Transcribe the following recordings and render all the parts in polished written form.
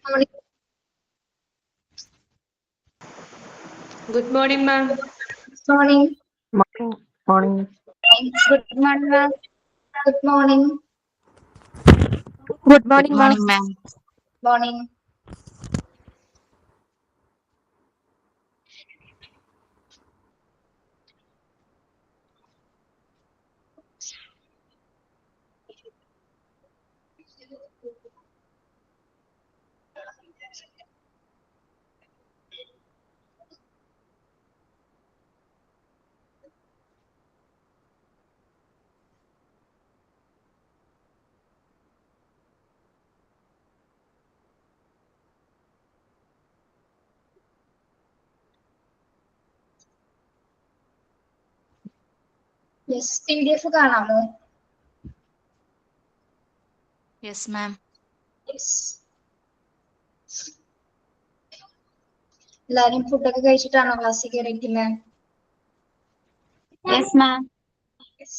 Morning. Good morning, ma'am. Morning. Morning. Good morning, ma'am. Good morning. Good morning, ma'am. ma'am. Morning. Yes, PDF കാണാമോ? Yes, ma'am. Yes. എല്ലാരും ഫുഡൊക്കെ കഴിച്ചിട്ടാണോ ക്ലാസ്സിൽ കയറിയിരിക്കുന്നത്? Yes, ma'am. Yes.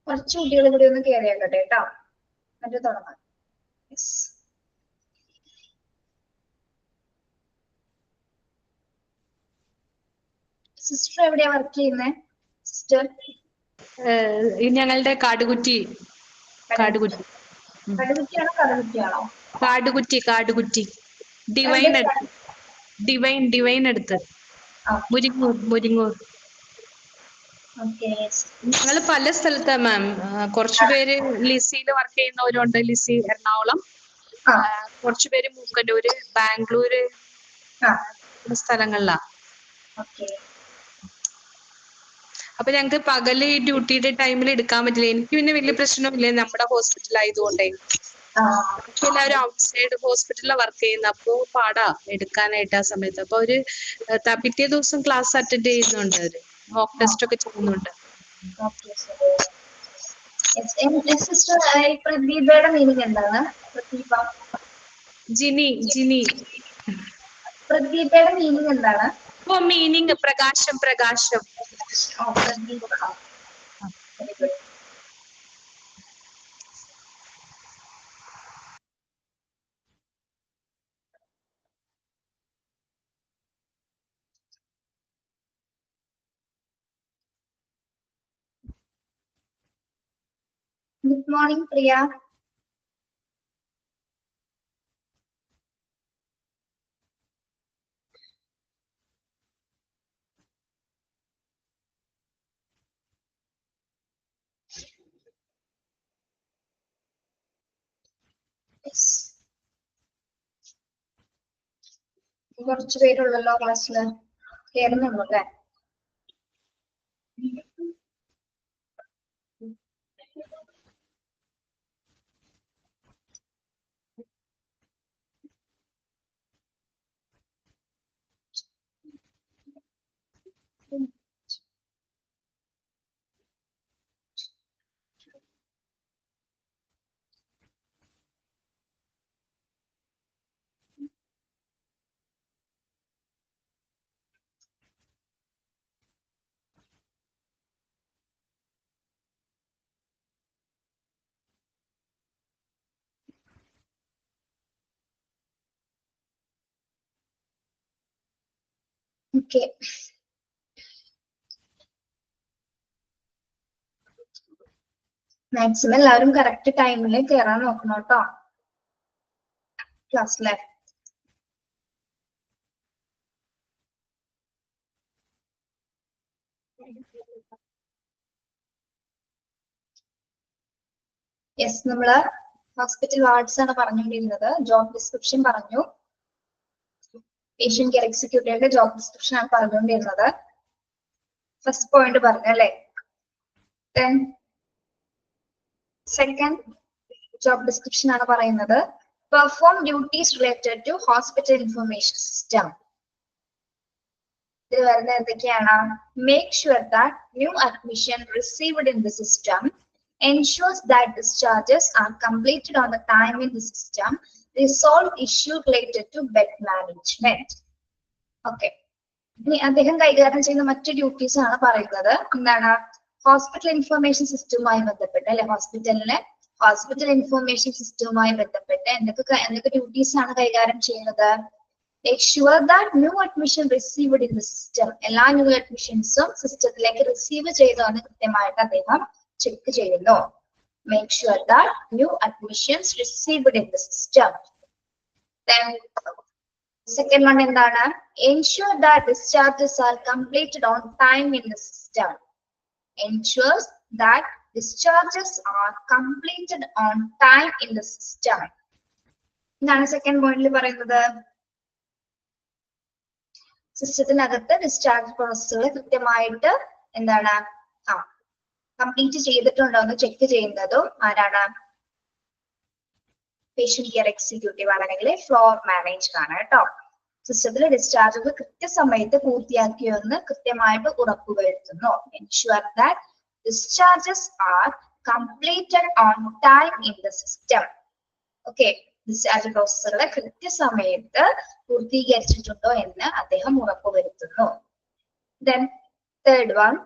കുറച്ച് കുട്ടികൾ കൂടി ഒന്ന് കയറിയാക്കട്ടെ കേട്ടോ, എന്നിട്ട് തുടങ്ങാം. Yes. സിസ്റ്റർ എവിടെയാ വർക്ക് ചെയ്യുന്നത്? സിസ്റ്റർ ഞങ്ങളുടെ കാടുകുറ്റി കടുകുറ്റിയാണോ കടുകുറ്റിയാണോ? ഡിവൈൻ അടുത്ത് മുരിങ്ങൂർ. ഓക്കെ. ഞങ്ങൾ പല സ്ഥലത്താ മാം. കുറച്ചുപേര് ലിസിയിൽ വർക്ക് ചെയ്യുന്നവരുണ്ട്, ലിസി എറണാകുളം. കുറച്ചുപേര് മൂക്കന്നൂര്, ബാംഗ്ലൂര് സ്ഥലങ്ങളിലാ. ഓക്കെ. അപ്പൊ ഞങ്ങക്ക് പകല് ഈ ഡ്യൂട്ടിയുടെ ടൈമിൽ എടുക്കാൻ പറ്റില്ല. എനിക്ക് പിന്നെ വലിയ പ്രശ്നമില്ല, നമ്മുടെ ഹോസ്പിറ്റൽ ആയതുകൊണ്ടേ. എല്ലാവരും ഔട്ട്സൈഡ് ഹോസ്പിറ്റലിലാണ് വർക്ക് ചെയ്യുന്നത്, അപ്പോ പാടാ എടുക്കാനായിട്ട് ആ സമയത്ത്. അപ്പൊ അവര് പിറ്റേ ദിവസം ക്ലാസ് അറ്റൻഡ് ചെയ്യുന്നുണ്ട്, അവര് മോക്ക് ടെസ്റ്റ് ഒക്കെ ചെയ്യുന്നുണ്ട്. സിസ്റ്റർ പ്രദീപയുടെ മീനിങ് എന്താണ്? ജിനി. പ്രദീപയുടെ മീനിങ് എന്താണ്? ഓ, മീനിങ് പ്രകാശം. Pradeepa. Very good. Good morning, Priya. Yes. കുറച്ചു പേരുള്ളല്ലോ ക്ലാസ്സില്, കേറുന്നുള്ളൂ അല്ലേ? ഓക്കെ. മാക്സിമം എല്ലാവരും കറക്റ്റ് ടൈമിൽ കയറാൻ നോക്കണം കേട്ടോ ക്ലാസ്സിലെ. യെസ്, നമ്മള് ഹോസ്പിറ്റൽ വാർഡ്സ് ആണ് പറഞ്ഞുകൊണ്ടിരുന്നത്. ജോബ് ഡിസ്ക്രിപ്ഷൻ പറഞ്ഞു, പേഷ്യന്റ് കെയർ എക്സിക്യൂട്ടീവിന്റെ ജോബ് ഡിസ്ക്രിപ്ഷൻ ആണ് പറഞ്ഞുകൊണ്ടിരുന്നത്. ഫസ്റ്റ് പോയിന്റ് പറഞ്ഞു അല്ലേ? ദെൻ സെക്കൻഡ് ജോബ് ഡിസ്ക്രിപ്ഷൻ ആണ് പറയുന്നത്, perform duties related to hospital information system. ഇതിൽ വരുന്നത് എന്തൊക്കെയാണ്? Make sure that new admission received in the system ensures that discharges are completed on the time in the system, resolve issue related to bed management. Okay. ഇനി അദ്ദേഹം കൈകാര്യം ചെയ്യുന്ന മറ്റു duties ആണ് പറയുന്നത്. എന്താണ്? ഹോസ്പിറ്റൽ ഇൻഫർമേഷൻ സിസ്റ്റവുമായി ബന്ധപ്പെട്ട് അല്ലെ ഹോസ്പിറ്റൽ ഇൻഫർമേഷൻ സിസ്റ്റവുമായി ബന്ധപ്പെട്ട് എന്തൊക്കെ ഡ്യൂട്ടീസ് ആണ് കൈകാര്യം ചെയ്യുന്നത്? Make sure that new admission received in the system, എല്ലാ ന്യൂ അഡ്മിഷൻസും സിസ്റ്റത്തിലേക്ക് റിസീവ് ചെയ്തോ എന്ന് കൃത്യമായിട്ട് അദ്ദേഹം ചെക്ക് ചെയ്യുന്നു. Make sure that new admissions received in the system. Then second one എന്താണ്? Ensure that discharges are completed on time in the system. Ensures that discharges are completed on time in the system. എന്താണ് second പോയിന്റിൽ പറയുന്നത്? സിസ്റ്റത്തിനകത്ത് discharge പ്രോസസ്സുകൾ കൃത്യമായിട്ട് എന്താണ് complete ചെയ്തിട്ടുണ്ടോ എന്ന് check ചെയ്യുന്നതും ആരാണ്? പേഷ്യന്റ് കെയർ എക്സിക്യൂട്ടീവ് അല്ലെങ്കിൽ ഫ്ലോർ മാനേജർ ആണ് കേട്ടോ. സിസ്റ്റത്തിലെ ഡിസ്ചാർജുകൾ കൃത്യസമയത്ത് പൂർത്തിയാക്കിയോ എന്ന് കൃത്യമായിട്ട് ഉറപ്പുവരുത്തുന്നു. Ensure that discharges are completed on time in the system. Okay, discharge പ്രോസസ്സുകളെ കൃത്യസമയത്ത് പൂർത്തീകരിച്ചിട്ടുണ്ടോ എന്ന് അദ്ദേഹം ഉറപ്പുവരുത്തുന്നു. Then third one,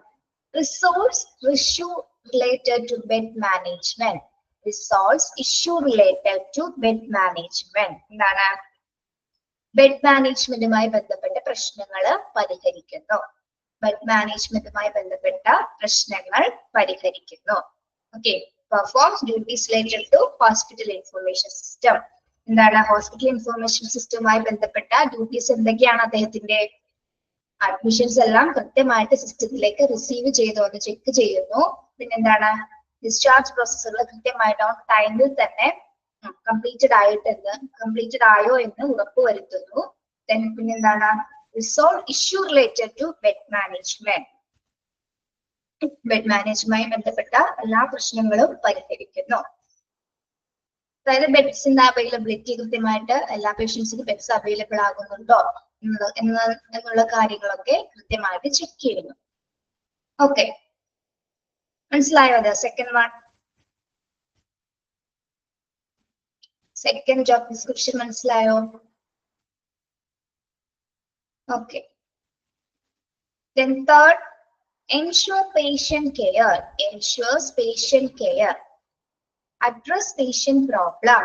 resource issue related to bed management. Resolves issue related to bed management. എന്താണ്? ബെഡ് മാനേജ്മെന്റുമായി ബന്ധപ്പെട്ട പ്രശ്നങ്ങൾ പരിഹരിക്കുന്നു. ബെഡ് മാനേജ്മെന്റുമായി ബന്ധപ്പെട്ട പ്രശ്നങ്ങൾ പരിഹരിക്കുന്നു. Okay, performs duties related to hospital information system. എന്താണ്? ഹോസ്പിറ്റൽ ഇൻഫർമേഷൻ സിസ്റ്റവുമായി ബന്ധപ്പെട്ട ഡ്യൂട്ടീസ് എന്തൊക്കെയാണ് അദ്ദേഹത്തിന്റെ? അഡ്മിഷൻസ് എല്ലാം കൃത്യമായിട്ട് സിസ്റ്റത്തിലേക്ക് റിസീവ് ചെയ്തോ എന്ന് ചെക്ക് ചെയ്യുന്നു. പിന്നെന്താണ്? ഡിസ്ചാർജ് പ്രോസസ്സുകൾ കൃത്യമായിട്ട് ഓൺ ടൈമിൽ തന്നെ കംപ്ലീറ്റഡ് ആയോ എന്ന് ഉറപ്പുവരുത്തുന്നു. പിന്നെന്താണ്? Resolve issue related to bed management. Bed മാനേജ്മെന്റുമായി ബന്ധപ്പെട്ട എല്ലാ പ്രശ്നങ്ങളും പരിഹരിക്കുന്നു. അതായത് ബെഡ്സിന്റെ അവൈലബിലിറ്റി കൃത്യമായിട്ട് എല്ലാ പേഷ്യൻസിനും ബെഡ്സ് അവൈലബിൾ ആകുന്നുണ്ടോ എന്നുള്ള കാര്യങ്ങളൊക്കെ കൃത്യമായിട്ട് ചെക്ക് ചെയ്യുന്നു. ഓക്കെ, മനസ്സിലായോ? അത് second one, second job description മനസ്സിലായോ? Okay. Then third, ensure patient care. Ensures patient care. Address patient problem.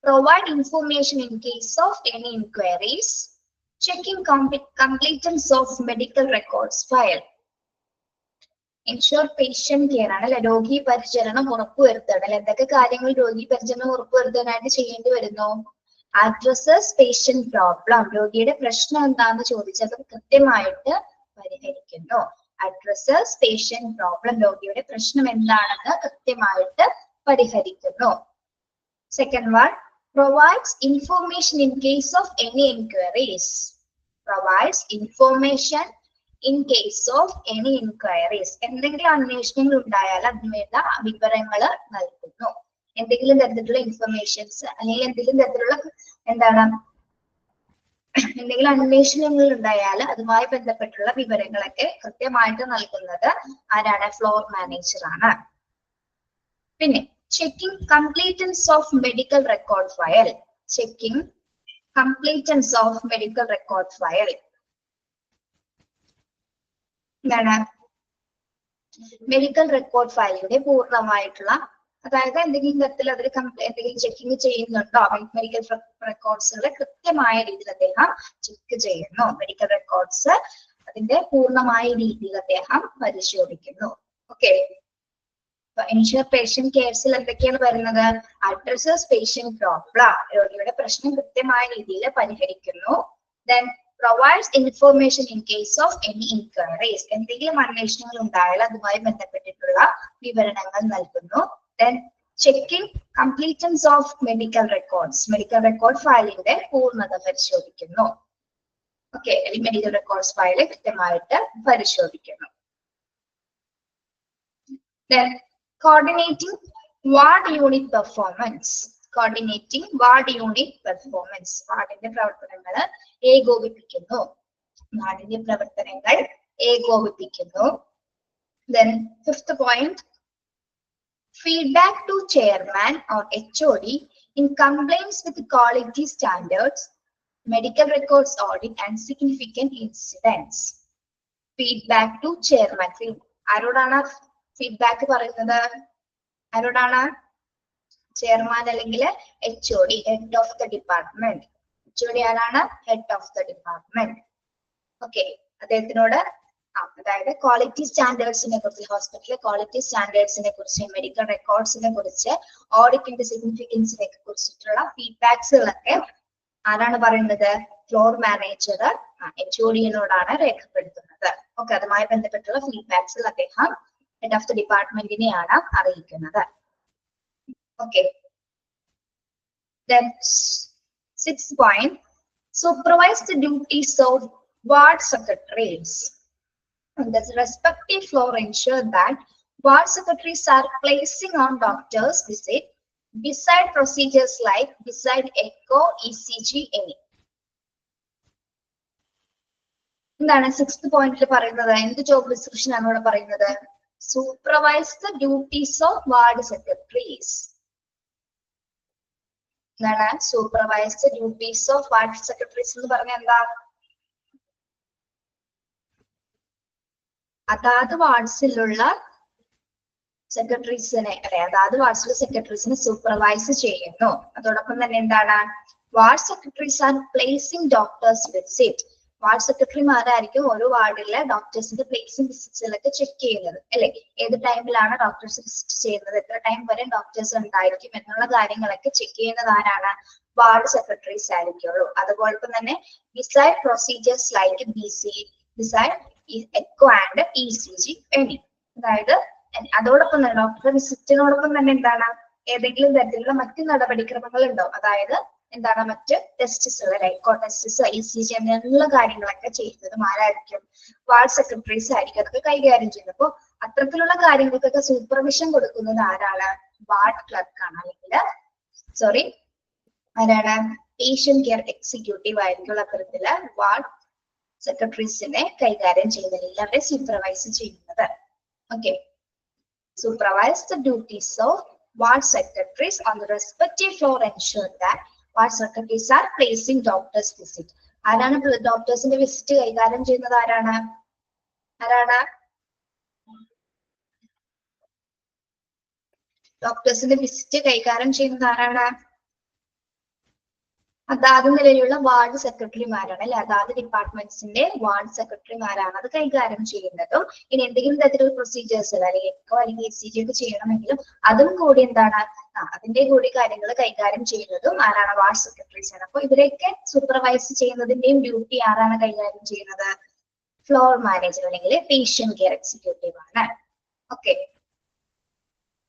Provide information in case of any inquiries. Checking completeness of medical records file. Ensure patient care ആണ് അല്ലെ, രോഗി പരിചരണം ഉറപ്പുവരുത്തണം അല്ലെ. എന്തൊക്കെ കാര്യങ്ങൾ രോഗി പരിചരണം ഉറപ്പുവരുത്താനായിട്ട് ചെയ്യേണ്ടി വരുന്നു? Addresses patient problem. രോഗിയുടെ പ്രശ്നം എന്താണെന്ന് ചോദിച്ചത് കൃത്യമായിട്ട് പരിഹരിക്കുന്നു. Addresses patient problem. രോഗിയുടെ പ്രശ്നം എന്താണെന്ന് കൃത്യമായിട്ട് പരിഹരിക്കുന്നു. Second one, provides information in case of any inquiries. Provides information in case of any inquiries. എന്തെങ്കിലും അന്വേഷണങ്ങൾ ഉണ്ടായാൽ അതിനുവേണ്ട വിവരങ്ങൾ നൽകുന്നു. എന്തെങ്കിലും തരത്തിലുള്ള ഇൻഫർമേഷൻസ് അല്ലെങ്കിൽ എന്തെങ്കിലും തരത്തിലുള്ള എന്തെങ്കിലും അന്വേഷണങ്ങൾ ഉണ്ടായാൽ അതുമായി ബന്ധപ്പെട്ടുള്ള വിവരങ്ങളൊക്കെ കൃത്യമായിട്ട് നൽകുന്നത് ആരാണ്? ഫ്ലോർ മാനേജർ ആണ്. പിന്നെ checking completeness of medical record file. Checking completeness of medical record file. എന്താണ്? മെഡിക്കൽ റെക്കോർഡ് ഫയലിന്റെ പൂർണ്ണമായിട്ടുള്ള, അതായത് എന്തെങ്കിലും തരത്തിൽ അതിൽ എന്തെങ്കിലും ചെക്കിങ് ചെയ്യുന്നുണ്ടോ, മെഡിക്കൽ റെക്കോർഡ്സുകളെ കൃത്യമായ രീതിയിൽ അദ്ദേഹം ചെക്ക് ചെയ്യുന്നു. മെഡിക്കൽ റെക്കോർഡ്സ് അതിന്റെ പൂർണ്ണമായ രീതിയിൽ അദ്ദേഹം പരിശോധിക്കുന്നു. ഓക്കെ, ensure patient caresൽ എന്തൊക്കെയാണ് വരുന്നത്? Addresses patient problem. രോഗിയുടെ പ്രശ്നം കൃത്യമായ രീതിയിൽ പരിഹരിക്കുന്നു. Then provides information in case of any inquiries. എന്തെങ്കിലും അന്വേഷണങ്ങൾ ഉണ്ടായാൽ അതുമായി ബന്ധപ്പെട്ടിട്ടുള്ള വിവരണങ്ങൾ നൽകുന്നു. Then checking completeness of medical records. Medical record ഫയലിന്റെ പൂർണ്ണത പരിശോധിക്കുന്നു. ഓക്കെ, മെഡിക്കൽ റെക്കോർഡ്സ് ഫയൽ കൃത്യമായിട്ട് പരിശോധിക്കുന്നു. Then coordinating ward unit performance. Coordinating ward unit performance. വാർഡിന്റെ പ്രവർത്തനങ്ങൾ ഏകോപിപ്പിക്കുന്നു. വാർഡിന്റെ പ്രവർത്തനങ്ങൾ ഏകോപിപ്പിക്കുന്നു. Then fifth point, feedback to chairman or HOD in complaints with quality standards, medical records audit and significant incidents. Feedback to chairman. ആരോടാണ് feedback പറയുന്നത്? ആരോടാണ്? Chairman അല്ലെങ്കിൽ HOD, head of the department. HOD ആരാണ്? Head of the department. Okay, അദ്ദേഹത്തിനോട് അതായത് quality സ്റ്റാൻഡേർഡ്സിനെ കുറിച്ച്, ഹോസ്പിറ്റലിലെ quality സ്റ്റാൻഡേർഡ്സിനെ കുറിച്ച്, മെഡിക്കൽ റെക്കോർഡ്സിനെ കുറിച്ച്, ഓഡിറ്റിന്റെ സിഗ്നിഫിക്കൻസിനെ കുറിച്ചിട്ടുള്ള ഫീഡ്ബാക്സുകളൊക്കെ ആരാണ് പറയുന്നത്? ഫ്ലോർ മാനേജർ HOD-നോടാണ് രേഖപ്പെടുത്തുന്നത്. ഓക്കെ, അതുമായി ബന്ധപ്പെട്ടുള്ള ഫീഡ്ബാക്സുകൾ അദ്ദേഹം ഹെഡ് ഓഫ് ദ ഡിപ്പാർട്ട്മെന്റിനെയാണ് അറിയിക്കുന്നത്. Okay, then sixth point, supervise the duties of ward secretaries. And the respective floor ensure that ward secretaries are placing on doctors' visit beside procedures like beside echo, ECG, any. എന്താണ് sixth പോയിന്റിൽ പറയുന്നത്? എന്ത് job description ആണ് ഇവിടെ പറയുന്നത്? Supervise the duties of ward secretaries. എന്താണ് supervise the duties of ward secretaries എന്ന് പറഞ്ഞാൽ എന്താ? അതാത് വാർഡ്സിലുള്ള സെക്രട്ടറീസിനെ അതാത് വാർഡ്സിലെ സെക്രട്ടറീസിനെ സൂപ്പർവൈസ് ചെയ്യുന്നു. അതോടൊപ്പം തന്നെ എന്താണ്? Ward secretaries are placing doctors visit. Ward സെക്രട്ടറിമാരായിരിക്കും ഓരോ വാർഡിലെ ഡോക്ടേഴ്സിന്റെ പ്ലേസിംഗ് വിസിറ്റ്സിലൊക്കെ ചെക്ക് ചെയ്യുന്നത് അല്ലെ? ഏത് ടൈമിലാണ് ഡോക്ടേഴ്സ് വിസിറ്റ് ചെയ്യുന്നത്, എത്ര ടൈം വരെ ഡോക്ടേഴ്സ് ഉണ്ടായിരിക്കും എന്നുള്ള കാര്യങ്ങളൊക്കെ ചെക്ക് ചെയ്യുന്നത് ആരാണ്? വാർഡ് സെക്രട്ടറീസ് ആയിരിക്കുള്ളൂ. അതുപോലെ തന്നെ beside procedures like beside echo and ECG any. അതായത് അതോടൊപ്പം തന്നെ ഡോക്ടർ വിസിറ്റിനോടൊപ്പം തന്നെ എന്താണ്? ഏതെങ്കിലും തരത്തിലുള്ള മറ്റു നടപടിക്രമങ്ങൾ ഉണ്ടോ? അതായത് എന്താണ്? മറ്റ് ടെസ്റ്റ്സ്, എക്കോ ടെസ്റ്റ്സ്, ECG അങ്ങനെയുള്ള കാര്യങ്ങളൊക്കെ ചെയ്യുന്നതും ആരായിരിക്കും? വാർഡ് സെക്രട്ടറീസ് ആയിരിക്കും അതൊക്കെ കൈകാര്യം ചെയ്യുന്നത്. അപ്പോൾ അത്തരത്തിലുള്ള കാര്യങ്ങൾക്കൊക്കെ സൂപ്പർവിഷൻ കൊടുക്കുന്നത് ആരാണ്? വാർഡ് ക്ലർക്കാണ്. അല്ലെങ്കിൽ ആരാണ്? പേഷ്യന്റ് കെയർ എക്സിക്യൂട്ടീവ് ആയിരിക്കും അത്തരത്തില് വാർഡ് സെക്രട്ടറീസിനെ കൈകാര്യം ചെയ്യുന്നത്, എല്ലാവരെയും സൂപ്പർവൈസ് ചെയ്യുന്നത്. Okay, supervise the duties of ward secretaries on the respective floor ensure that ward secretaries are placing doctors visit. ആരാണ് ഡോക്ടേഴ്സിന്റെ വിസിറ്റ് കൈകാര്യം ചെയ്യുന്നത്? ആരാണ്? ഡോക്ടേഴ്സിന്റെ വിസിറ്റ് കൈകാര്യം ചെയ്യുന്നത് ആരാണ്? അതാത് നിലയിലുള്ള വാർഡ് സെക്രട്ടറിമാരാണ് അല്ലെ? അതാത് ഡിപ്പാർട്ട്മെന്റ്സിന്റെ വാർഡ് സെക്രട്ടറിമാരാണ് അത് കൈകാര്യം ചെയ്യുന്നതും. ഇനി എന്തെങ്കിലും തരത്തിലുള്ള പ്രൊസീജിയേഴ്സ് അല്ലെങ്കിൽ എക്കോ അല്ലെങ്കിൽ ECG ഒക്കെ ചെയ്യണമെങ്കിലും അതും കൂടി എന്താണ്? അതിന്റെ കൂടി കാര്യങ്ങൾ കൈകാര്യം ചെയ്യുന്നതും ആരാണ്? വാർഡ് സെക്രട്ടറീസ് ആണ്. അപ്പൊ ഇവരെയൊക്കെ സൂപ്പർവൈസ് ചെയ്യുന്നതിന്റെയും ഡ്യൂട്ടി ആരാണ് കൈകാര്യം ചെയ്യുന്നത്? ഫ്ലോർ മാനേജർ അല്ലെങ്കിൽ പേഷ്യന്റ് കെയർ എക്സിക്യൂട്ടീവ് ആണ്. ഓക്കെ,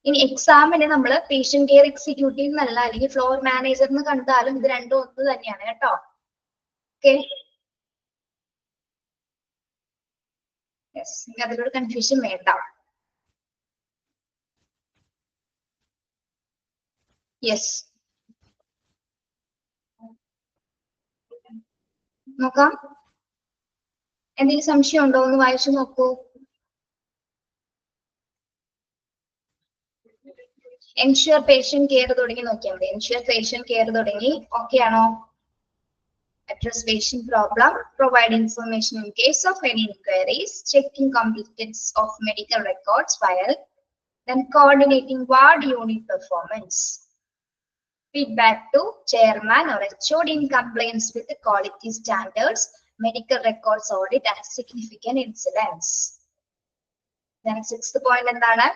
ഇനി എക്സാമിന് നമ്മൾ പേഷ്യന്റ് കെയർ എക്സിക്യൂട്ടീവ് എന്നല്ല അല്ലെങ്കിൽ ഫ്ലോർ മാനേജർ എന്ന് കണ്ടാലും ഇത് രണ്ടും ഒന്ന് തന്നെയാണ് കേട്ടോ. ഓക്കെ, അതിലൊരു കൺഫ്യൂഷൻ വേണ്ട. യെസ്, നോക്കാം. എന്തെങ്കിലും സംശയം ഉണ്ടോ? ഒന്ന് വായിച്ചു നോക്കൂ. എൻഷുർ പേഷ്യന്റ് കെയർ തുടങ്ങി നോക്കിയാൽ മതി. എൻഷുർ പേഷ്യന്റ് കെയർ തുടങ്ങി ഓക്കെ ആണോ? address patient problem, provide information in case of any inquiries, checking completeness of medical records file, then coordinating ward unit performance. Feedback to chairman or HOD in compliance with the quality standards, medical records audit and significant incidents. Then sixth point എന്താണ്?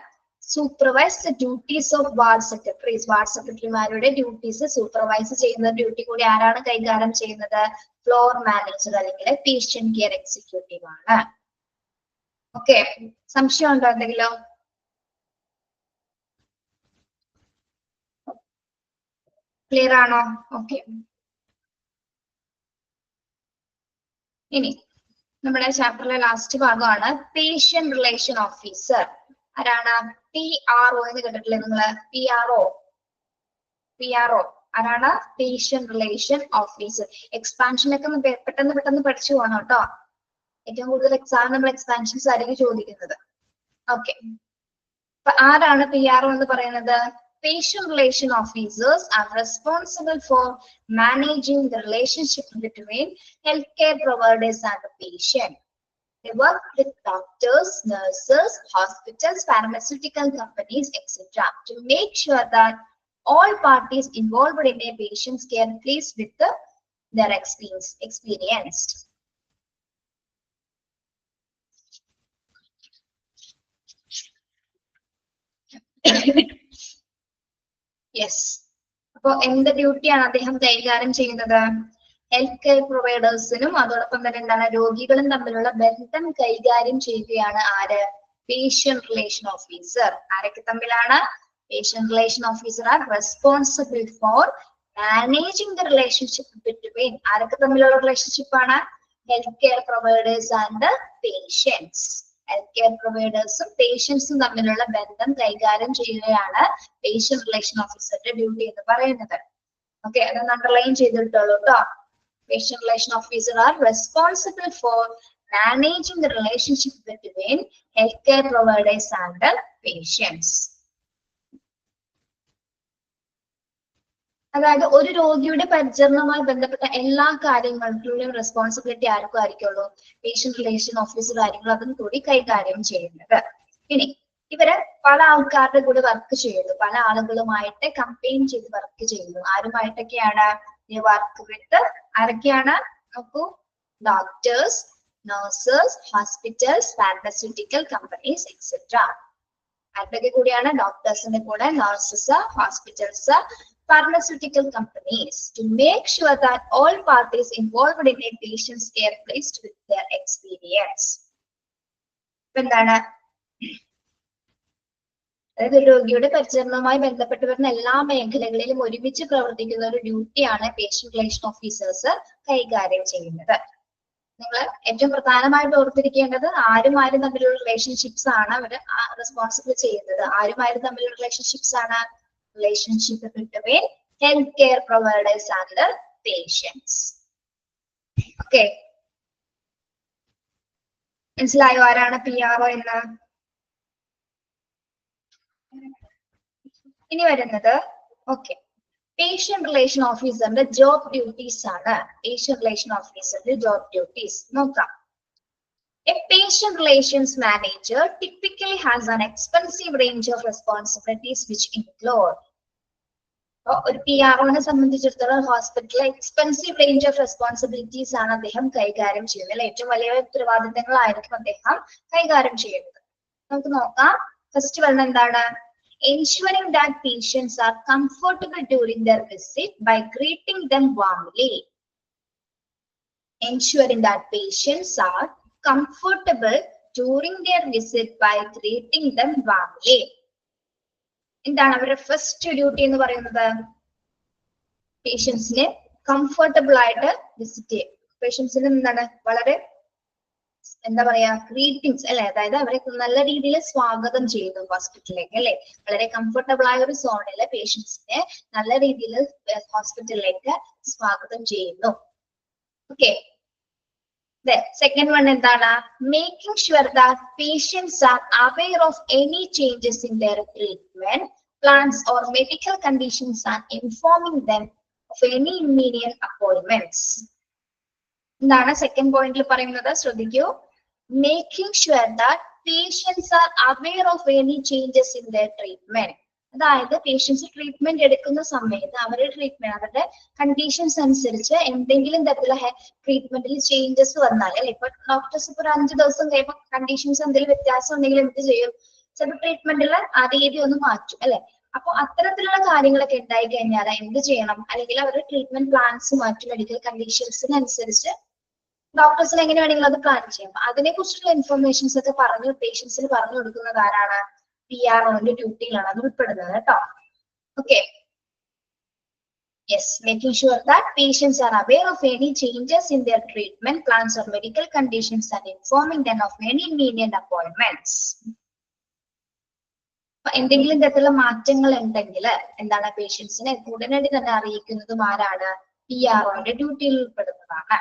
Supervise the duties of ward secretaries. Ward സെക്രട്ടറിമാരുടെ duties supervise ചെയ്യുന്ന duty കൂടി ആരാണ് കൈകാര്യം ചെയ്യുന്നത്? Floor manager അല്ലെങ്കിൽ patient care executive ആണ്. Okay, സംശയം ഉണ്ടോ എന്തെങ്കിലും? ക്ലിയർ ആണോ? ഓക്കെ, ഇനി നമ്മുടെ ചാപ്റ്ററിലെ ലാസ്റ്റ് ഭാഗമാണ് പേഷ്യന്റ് റിലേഷൻ ഓഫീസർ. ആരാണ്? PRO എന്ന് കേട്ടിട്ടില്ലേ നിങ്ങള്? PRO ആരാണ്? Patient relation officer. എക്സ്പാൻഷനൊക്കെ പെട്ടെന്ന് പഠിച്ചു പോകണം കേട്ടോ. ഏറ്റവും കൂടുതൽ എക്സാം നമ്മൾ എക്സ്പാൻഷൻസ് ആയിരിക്കും ചോദിക്കുന്നത്. ഓക്കെ, അപ്പൊ ആരാണ് PRO എന്ന് പറയുന്നത്? Patient relation officers are responsible for managing the relationship between healthcare providers and the patient. They work with doctors, nurses, hospitals, pharmaceutical companies, etc. to make sure that all parties involved in a patient's care pleased with their experience. Yes. അപ്പൊ എന്ത് ഡ്യൂട്ടിയാണ് അദ്ദേഹം കൈകാര്യം ചെയ്യുന്നത്? Health care പ്രൊവൈഡേഴ്സിനും അതോടൊപ്പം തന്നെ എന്താണ് രോഗികളും തമ്മിലുള്ള ബന്ധം കൈകാര്യം ചെയ്യുകയാണ് ആര്? Patient relation officer. ആരൊക്കെ തമ്മിലാണ്? Patient relation officer are responsible for managing the relationship between ആരൊക്കെ തമ്മിലുള്ള റിലേഷൻഷിപ്പ് ആണ്? Health care providers and patients. Health care പ്രൊവൈഡേഴ്സും പേഷ്യൻസും തമ്മിലുള്ള ബന്ധം കൈകാര്യം ചെയ്യുകയാണ് പേഷ്യന്റ് റിലേഷൻ ഓഫീസറുടെ ഡ്യൂട്ടി എന്ന് പറയുന്നത്. ഓക്കെ, അതൊന്ന് അണ്ടർലൈൻ ചെയ്തിട്ടുള്ളൂ കേട്ടോ. Patient relation officer are responsible for managing the relationship between health care providers and patients. അതായത് ഒരു രോഗിയുടെ പരിചരണവുമായി ബന്ധപ്പെട്ട എല്ലാ കാര്യങ്ങൾക്കും റെസ്പോൺസിബിലിറ്റി ആർക്കും ആയിരിക്കുള്ളൂ? പേഷ്യന്റ് റിലേഷൻ ഓഫീസർ ആയിരിക്കും അതും കൂടി കൈകാര്യം ചെയ്യുന്നത്. ഇനി ഇവര് പല ആൾക്കാരുടെ കൂടെ വർക്ക് ചെയ്യുന്നു, പല ആളുകളുമായിട്ട് കമ്പയിൻ ചെയ്ത് വർക്ക് ചെയ്യുന്നു. ആരുമായിട്ടൊക്കെയാണ്? വർക്ക് വിത്ത് ആരൊക്കെയാണ്? നോക്കൂ, doctors, nurses, hospitals, pharmaceutical companies etcetera. ആരുടെയൊക്കെ കൂടിയാണ്? ഡോക്ടേഴ്സിന്റെ കൂടെ, nurses, hospitals, pharmaceutical companies, to make sure that all parties involved in a patient's care pleased with their experience. എന്താണ്? അതായത് രോഗിയുടെ പരിചരണവുമായി ബന്ധപ്പെട്ട് വരുന്ന എല്ലാ മേഖലകളിലും ഒരുമിച്ച് പ്രവർത്തിക്കുന്ന ഒരു ഡ്യൂട്ടിയാണ് പേഷ്യന്റ് റിലേഷൻ ഓഫീസേഴ്സ് കൈകാര്യം ചെയ്യുന്നത്. നിങ്ങൾ ഏറ്റവും പ്രധാനമായിട്ട് ഓർത്തിരിക്കേണ്ടത് ആരും തമ്മിലുള്ള റിലേഷൻഷിപ്സ് ആണ് അവർ റെസ്പോൺസിബിൾ ചെയ്യുന്നത്. ആരും തമ്മിലുള്ള റിലേഷൻഷിപ്സ് ആണ്? relationship between healthcare providers and the patients. Okay. മനസ്സിലായോ ആരാണ് PRO എന്ന്? ഇനി വരുന്നത് ഓക്കെ പേഷ്യന്റ് റിലേഷൻ ഓഫീസറിന്റെ ജോബ് ഡ്യൂട്ടീസ് ആണ്. പേഷ്യന്റ് റിലേഷൻ ഓഫീസറിന്റെ ജോബ് ഡ്യൂട്ടീസ് നോക്കാം. A patient relations manager typically has an expensive range of responsibilities which include ഒരു PROനെ സംബന്ധിച്ചിടത്തോളം ഹോസ്പിറ്റലിലെ എക്സ്പെൻസീവ് റേഞ്ച് ഓഫ് റെസ്പോൺസിബിലിറ്റീസ് ആണ് അദ്ദേഹം കൈകാര്യം ചെയ്യുന്നത്. ഏറ്റവും വലിയ ഉത്തരവാദിത്തങ്ങളായിരിക്കും അദ്ദേഹം കൈകാര്യം ചെയ്യുന്നത്. നമുക്ക് നോക്കാം. ഫസ്റ്റ് വരുന്നത് എന്താണ്? Ensuring that patients are comfortable during their visit by greeting them warmly. Ensuring that patients are comfortable during their visit by greeting them warmly. എന്താണ് അവരുടെ ഫസ്റ്റ് ഡ്യൂട്ടി എന്ന് പറയുന്നത്? പേഷ്യൻസിനെ കംഫർട്ടബിൾ ആയിട്ട് വിസിറ്റ് ചെയ്യും. പേഷ്യൻസിന് എന്താണ് വളരെ എന്താ പറയാ ഗ്രീറ്റിംഗ്സ് അല്ലെ, അതായത് അവരെ നല്ല രീതിയിൽ സ്വാഗതം ചെയ്യുന്നു ഹോസ്പിറ്റലിലേക്ക് അല്ലെ. വളരെ കംഫർട്ടബിൾ ആയ ഒരു സോണില് പേഷ്യൻസിനെ നല്ല രീതിയിൽ ഹോസ്പിറ്റലിലേക്ക് സ്വാഗതം ചെയ്യുന്നു. ഓക്കെ. Then second one എന്താണ്? Making sure that patients are aware of any changes in their treatment plans or medical conditions and informing them of any immediate appointments. എന്താണ് സെക്കൻഡ് പോയിന്റിൽ പറയുന്നത്? ശ്രദ്ധിക്കൂ. Making sure that patients are aware of any changes in their treatment. അതായത് patients treatment എടുക്കുന്ന സമയത്ത് അവരുടെ conditions അനുസരിച്ച് എന്തെങ്കിലും തരത്തിലുള്ള ട്രീറ്റ്മെന്റിൽ ചേഞ്ചസ് വന്നാൽ അല്ലെ, ഇപ്പൊ ഡോക്ടേഴ്സ് ഇപ്പൊ ഒരു 5 ദിവസം കഴിയുമ്പോൾ കണ്ടീഷൻസ് എന്തെങ്കിലും വ്യത്യാസം ഉണ്ടെങ്കിൽ എന്ത് ചെയ്യും? ചില ട്രീറ്റ്മെന്റിൽ ആ രീതി ഒന്ന് മാറ്റും അല്ലെ. അപ്പൊ അത്തരത്തിലുള്ള കാര്യങ്ങളൊക്കെ ഉണ്ടായി കഴിഞ്ഞാൽ എന്ത് ചെയ്യണം? അല്ലെങ്കിൽ അവരുടെ ട്രീറ്റ്മെന്റ് പ്ലാൻസ് മാറ്റും മെഡിക്കൽ കണ്ടീഷൻസിനനുസരിച്ച് ഡോക്ടേഴ്സിന് എങ്ങനെ വേണമെങ്കിലും അത് പ്ലാൻ ചെയ്യാം. അതിനെ കുറിച്ചുള്ള ഇൻഫർമേഷൻസ് ഒക്കെ പേഷ്യൻസിന് പറഞ്ഞു കൊടുക്കുന്നത് ആരാണ്? PROന്റെ ഡ്യൂട്ടിയിലാണ് അത് ഉൾപ്പെടുന്നത് കേട്ടോ. Okay. Yes, making sure that patients are aware of any changes in their treatment plans or medical conditions and informing them of any immediate appointments. എന്തെങ്കിലും തരത്തിലുള്ള മാറ്റങ്ങൾ ഉണ്ടെങ്കിൽ എന്താണ് പേഷ്യൻസിനെ ഉടനടി തന്നെ അറിയിക്കുന്നതും ആരാണ്? PROന്റെ ഡ്യൂട്ടിയിൽ ഉൾപ്പെടുന്നതാണ്.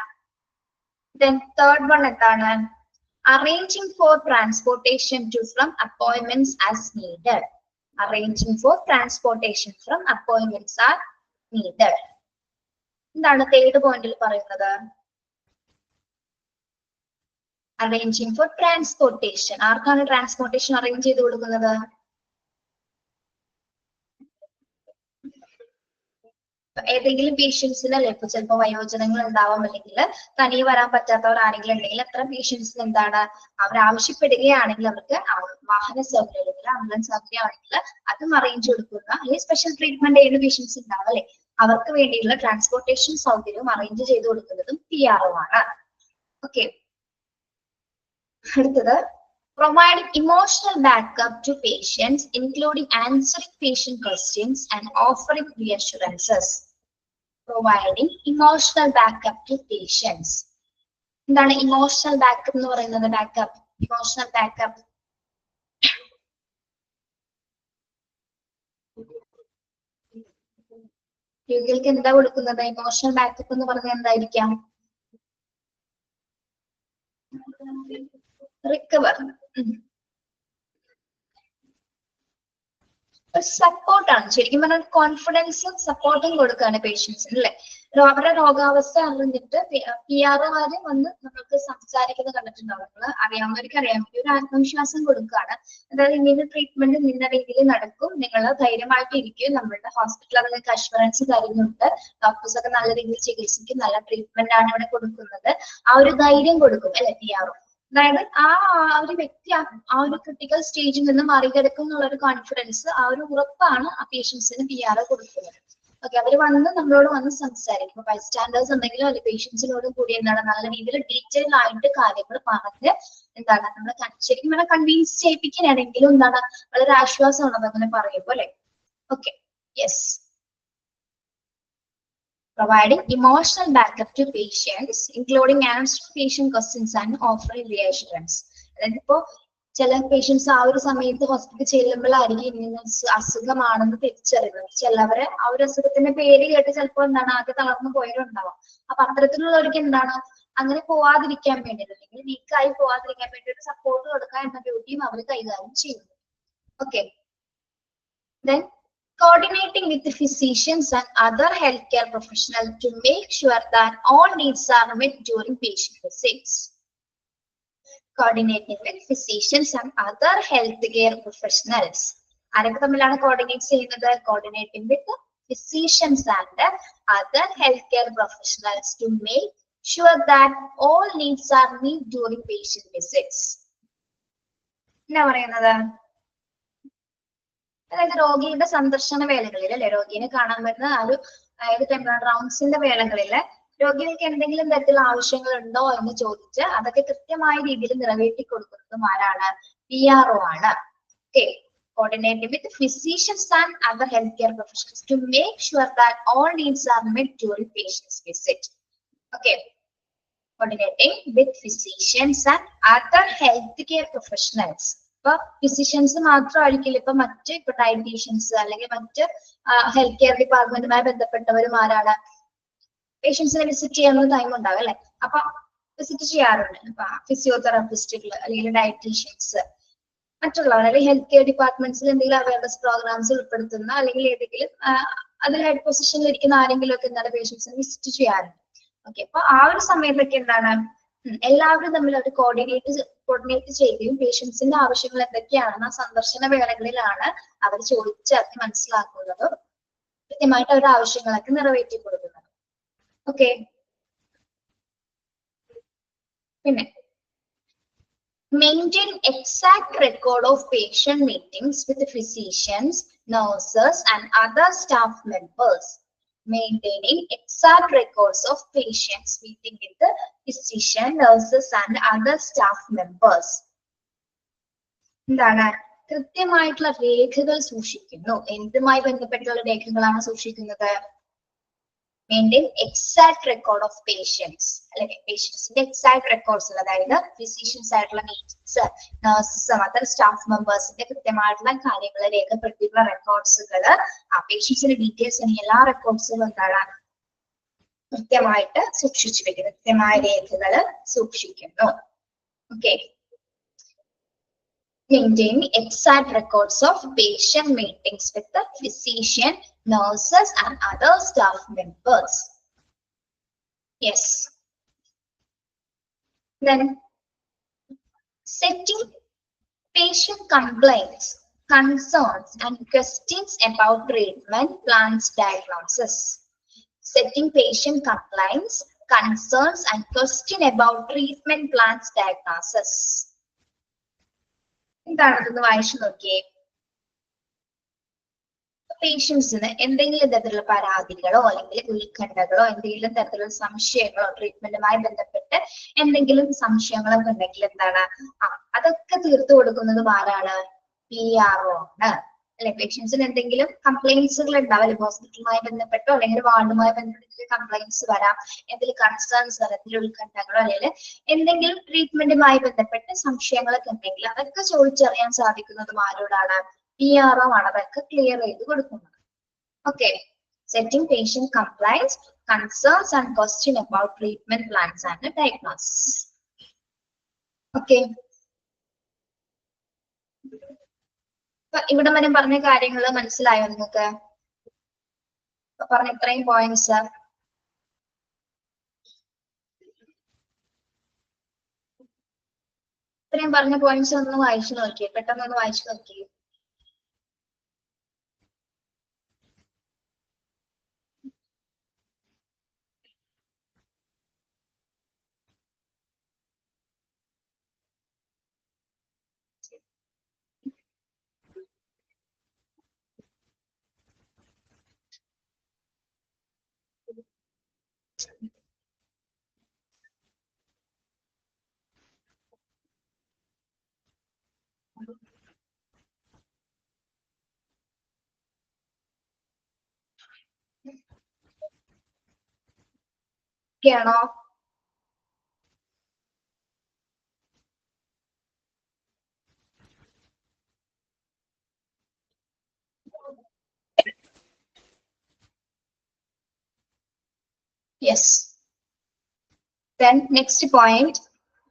Then third one എന്താണ്? Arranging for transportation to from appointments as needed. Arranging for transportation from appointments are needed. എന്താണ് തേർഡ് പോയിന്റിൽ പറയുന്നത്? Arranging four transportation. ആർക്കാണ് ട്രാൻസ്പോർട്ടേഷൻ അറേഞ്ച് ചെയ്ത് കൊടുക്കുന്നത്? ഏതെങ്കിലും പേഷ്യൻസിന് അല്ലെ, ഇപ്പൊ ചിലപ്പോൾ വയോജനങ്ങൾ ഉണ്ടാവാം, അല്ലെങ്കിൽ തനിയെ വരാൻ പറ്റാത്തവർ ആരെങ്കിലും ഉണ്ടെങ്കിൽ അത്ര പേഷ്യൻസിന് എന്താണ് അവർ ആവശ്യപ്പെടുകയാണെങ്കിൽ അവർക്ക് വാഹന സൗകര്യം അല്ലെങ്കിൽ ആംബുലൻസ് സൗകര്യമാണെങ്കിൽ അതും അറേഞ്ച് കൊടുക്കുന്ന, അല്ലെങ്കിൽ സ്പെഷ്യൽ ട്രീറ്റ്മെന്റ് ചെയ്യുന്ന പേഷ്യൻസ് ഉണ്ടാവും അല്ലെ, അവർക്ക് വേണ്ടിയുള്ള ട്രാൻസ്പോർട്ടേഷൻ സൗകര്യവും അറേഞ്ച് ചെയ്ത് കൊടുക്കുന്നതും PRO ആണ്. ഓക്കെ, അടുത്തത് providing emotional backup to patients, including answering patient questions and offering reassurances. Providing emotional backup to patients. എന്താണ് ഇമോഷണൽ ബാക്കപ്പ് എന്ന് പറയുന്നത്? ബാക്കപ്പ്, ഇമോഷണൽ ബാക്കപ്പ് രോഗികൾക്ക് എന്താ കൊടുക്കുന്നത്? ഇമോഷണൽ ബാക്കപ്പ് എന്ന് പറഞ്ഞാൽ എന്തായിരിക്കാം? റിക്കവർ, സപ്പോർട്ടാണ്. ശരിക്കും പറഞ്ഞാൽ കോൺഫിഡൻസും സപ്പോർട്ടും കൊടുക്കുകയാണ് പേഷ്യൻസിന് അല്ലെ. അവരുടെ രോഗാവസ്ഥ അറിഞ്ഞിട്ട് PROമാര് വന്ന് നമ്മൾക്ക് സംസാരിക്കുന്നത് കണ്ടിട്ടുണ്ടാവും. നമ്മൾ അറിയാവുന്നവർക്ക് അറിയാൻ വേണ്ടി ഒരു ആത്മവിശ്വാസം കൊടുക്കുകയാണ്. അതായത് ഇങ്ങനെ ട്രീറ്റ്മെന്റ് നിന്ന രീതിയിൽ നടക്കും, നിങ്ങൾ ധൈര്യമായിട്ട് ഇരിക്കും, നമ്മളുടെ ഹോസ്പിറ്റലിൽ നിങ്ങൾക്ക് അഷ്വറൻസ് തരുന്നുണ്ട്, ഡോക്ടേഴ്സ് ഒക്കെ നല്ല രീതിയിൽ ചികിത്സിക്കും, നല്ല ട്രീറ്റ്മെന്റ് ആണ് ഇവിടെ കൊടുക്കുന്നത്, ആ ഒരു ധൈര്യം കൊടുക്കും അല്ലെ PRO. അതായത് ആ ഒരു വ്യക്തി ആ ഒരു ക്രിട്ടിക്കൽ സ്റ്റേജിൽ നിന്ന് മറികടക്കും എന്നുള്ള ഒരു കോൺഫിഡൻസ്, ആ ഒരു ഉറപ്പാണ് ആ പേഷ്യൻസിന് PRO കൊടുക്കുന്നത്. ഓക്കെ, അവര് വന്ന് നമ്മളോട് വന്ന് സംസാരിക്കും. ബൈസ്റ്റാൻഡേഴ്സ് ഉണ്ടെങ്കിലും അല്ലെങ്കിൽ പേഷ്യൻസിനോടും കൂടി എന്താണ് നല്ല രീതിയിൽ ഡീറ്റെയിൽ ആയിട്ട് കാര്യങ്ങൾ പറഞ്ഞ് എന്താണ് നമ്മളെ ശരിക്കും നമ്മളെ കൺവിൻസ് ചെയ്യിപ്പിക്കാനാണെങ്കിലും എന്താണ് വളരെ ആശ്വാസമാണ് അങ്ങനെ പറയുമ്പോൾ അല്ലെ. Okay, yes. Providing emotional backup to patients, including answering patient questions and offering reassurance. അതായത് ഇപ്പോ ചില പേഷ്യൻസ് ആ ഒരു സമയത്ത് ഹോസ്പിറ്റലിൽ ചെല്ലുമ്പോഴായിരിക്കും ഇങ്ങനെ അസുഖമാണെന്ന് തിരിച്ചറിയുന്നത്. ചിലവരെ ആ ഒരു അസുഖത്തിന്റെ പേര് കേട്ട് ചിലപ്പോൾ എന്താണ് ആകെ തളർന്നു പോയവരുണ്ടാവാം. അപ്പൊ അത്തരത്തിലുള്ളവർക്ക് എന്താണ് അങ്ങനെ പോവാതിരിക്കാൻ വേണ്ടി, അല്ലെങ്കിൽ വീക്കായി പോവാതിരിക്കാൻ വേണ്ടി ഒരു സപ്പോർട്ട് കൊടുക്കുക എന്ന ഡ്യൂട്ടിയും അവർ കൈകാര്യം ചെയ്യുന്നു. Okay, then coordinating with the physicians and other healthcare professionals to make sure that all needs are met during patient visits. Coordinating with physicians and other healthcare professionals. ആരൊക്കെ തമ്മിലാണ് കോർഡിനേറ്റ് ചെയ്യുന്നത്? Coordinating with the physicians and other healthcare professionals to make sure that all needs are met during patient visits. എന്താ പറയുന്നത്? അതായത് രോഗിയുടെ സന്ദർശന വേളകളിൽ അല്ലെ, രോഗിയെ കാണാൻ വരുന്ന ആ ഒരു റൗണ്ട്സിന്റെ വേളകളിൽ രോഗികൾക്ക് എന്തെങ്കിലും തരത്തിലുള്ള ആവശ്യങ്ങൾ ഉണ്ടോ എന്ന് ചോദിച്ച് അതൊക്കെ കൃത്യമായ രീതിയിൽ നിറവേറ്റി കൊടുക്കുന്നതും ആരാണ്? PRO ആണ്. Okay, coordinating with physicians and other healthcare professionals to make sure that all needs are met during patient's visit. Okay, coordinating with physicians and other healthcare professionals. ഇപ്പൊ ഫിസിഷ്യൻസ് മാത്രമായിരിക്കില്ല, ഇപ്പൊ മറ്റ് ഇപ്പൊ ഡയറ്റീഷ്യൻസ് അല്ലെങ്കിൽ മറ്റ് ഹെൽത്ത് കെയർ ഡിപ്പാർട്ട്മെന്റുമായി ബന്ധപ്പെട്ടവരും ആരാണ്? പേഷ്യൻസിനെ visit ചെയ്യാനുള്ള time ഉണ്ടാവും അല്ലെ, അപ്പൊ വിസിറ്റ് ചെയ്യാറുണ്ട്. അപ്പൊ ഫിസിയോതെറാപ്പിസ്റ്റുകൾ അല്ലെങ്കിൽ ഡയറ്റീഷ്യൻസ്, മറ്റുള്ളവർ അല്ലെങ്കിൽ ഹെൽത്ത് കെയർ ഡിപ്പാർട്ട്മെന്റ്സിൽ എന്തെങ്കിലും അവയർനെസ് പ്രോഗ്രാംസ് ഉൾപ്പെടുത്തുന്ന അല്ലെങ്കിൽ ഏതെങ്കിലും അതിൽ ഹെഡ് പൊസിഷനിൽ ഇരിക്കുന്ന ആരെങ്കിലും ഒക്കെ എന്താണ് പേഷ്യൻസിനെ വിസിറ്റ് ചെയ്യാറുണ്ട്. ഓക്കെ, അപ്പൊ ആ ഒരു സമയത്തൊക്കെ എന്താണ് എല്ലാവരും തമ്മിൽ അവർ കോർഡിനേറ്റ് ചെയ്യുകയും പേഷ്യൻസിന്റെ ആവശ്യങ്ങൾ എന്തൊക്കെയാണെന്ന് ആ സന്ദർശന വേളകളിലാണ് അവർ ചോദിച്ചറിഞ്ഞ് മനസ്സിലാക്കുന്നതും കൃത്യമായിട്ട് അവരുടെ ആവശ്യങ്ങളൊക്കെ നിറവേറ്റി കൊടുക്കുന്നത്. ഓക്കെ, പിന്നെ maintain exact record of patient meetings with the physicians, nurses and other staff members. Maintaining exact records of patients meeting with the physician, nurses and other staff members. എന്താണ്? കൃത്യമായിട്ടുള്ള രേഖകൾ സൂക്ഷിക്കുന്നു. എന്തുമായി ബന്ധപ്പെട്ടുള്ള രേഖകളാണ് സൂക്ഷിക്കുന്നത്? Maintain exact record of patients. അല്ലെങ്കിൽ പേഷ്യൻസിന്റെ exact records, അതായത് physicians ആയിട്ടുള്ള മീറ്റിംഗ്സ്, നഴ്സസ്, അതർ സ്റ്റാഫ് മെമ്പേഴ്സിന്റെ കൃത്യമായിട്ടുള്ള കാര്യങ്ങൾ രേഖപ്പെടുത്തിയിട്ടുള്ള റെക്കോർഡ്സുകൾ, ആ പേഷ്യൻസിന്റെ ഡീറ്റെയിൽസ് എല്ലാ റെക്കോർഡ്സുകളും എന്താണ് കൃത്യമായിട്ട് സൂക്ഷിച്ചു വെക്കുന്നത്. കൃത്യമായ രേഖകൾ സൂക്ഷിക്കുന്നു. Okay. Maintaining exact records of patient meetings with the physician, nurses, and other staff members. Yes. Then setting patient complaints, concerns, and questions about treatment plans diagnosis. Setting patient complaints, concerns, and question about treatment plans diagnosis. എന്താണ് ഇതൊന്ന് വായിച്ചു നോക്കിയേ. പേഷ്യൻസിന് എന്തെങ്കിലും തരത്തിലുള്ള പരാതികളോ അല്ലെങ്കിൽ ഉത്കണ്ഠകളോ എന്തെങ്കിലും തരത്തിലുള്ള സംശയങ്ങളോ ട്രീറ്റ്മെന്റുമായി ബന്ധപ്പെട്ട് എന്തെങ്കിലും സംശയങ്ങളൊക്കെ ഉണ്ടെങ്കിൽ എന്താണ് അതൊക്കെ തീർത്തു കൊടുക്കുന്നത് ആരാണ്? PRO ആണ് അല്ലെ. പേഷ്യൻസിന് എന്തെങ്കിലും കംപ്ലൈന്റ്സുകൾ ഉണ്ടാവില്ല ഹോസ്പിറ്റലുമായി ബന്ധപ്പെട്ടോ അല്ലെങ്കിൽ വാർഡുമായി ബന്ധപ്പെട്ട് കംപ്ലൈന്റ്സ് വരാം, എന്തെങ്കിലും കൺസേൺസ് വരാം, എന്തെങ്കിലും ഉത്കണ്ഠകളോ അല്ലെങ്കിൽ എന്തെങ്കിലും ട്രീറ്റ്മെന്റുമായി ബന്ധപ്പെട്ട് സംശയങ്ങളൊക്കെ ഉണ്ടെങ്കിൽ അതൊക്കെ ചോദിച്ചറിയാൻ സാധിക്കുന്നതും ആരോടാണ്? PRO ആണ് അതൊക്കെ ക്ലിയർ ചെയ്ത് കൊടുക്കുന്നത്. Okay. Setting patient complaints, concerns, and question about treatment plans and diagnosis. Okay. ഇവിടെ വരെ പറഞ്ഞ കാര്യങ്ങൾ മനസ്സിലായോ നിങ്ങൾക്ക്? പറഞ്ഞ ഇത്രയും പോയിന്റ്സ് ഇത്രയും പറഞ്ഞ പോയിന്റ്സ് ഒന്ന് വായിച്ചു നോക്കിയേ, പെട്ടെന്ന് ഒന്ന് വായിച്ചു നോക്കിയേ. ാണോ? Yes. Then next point,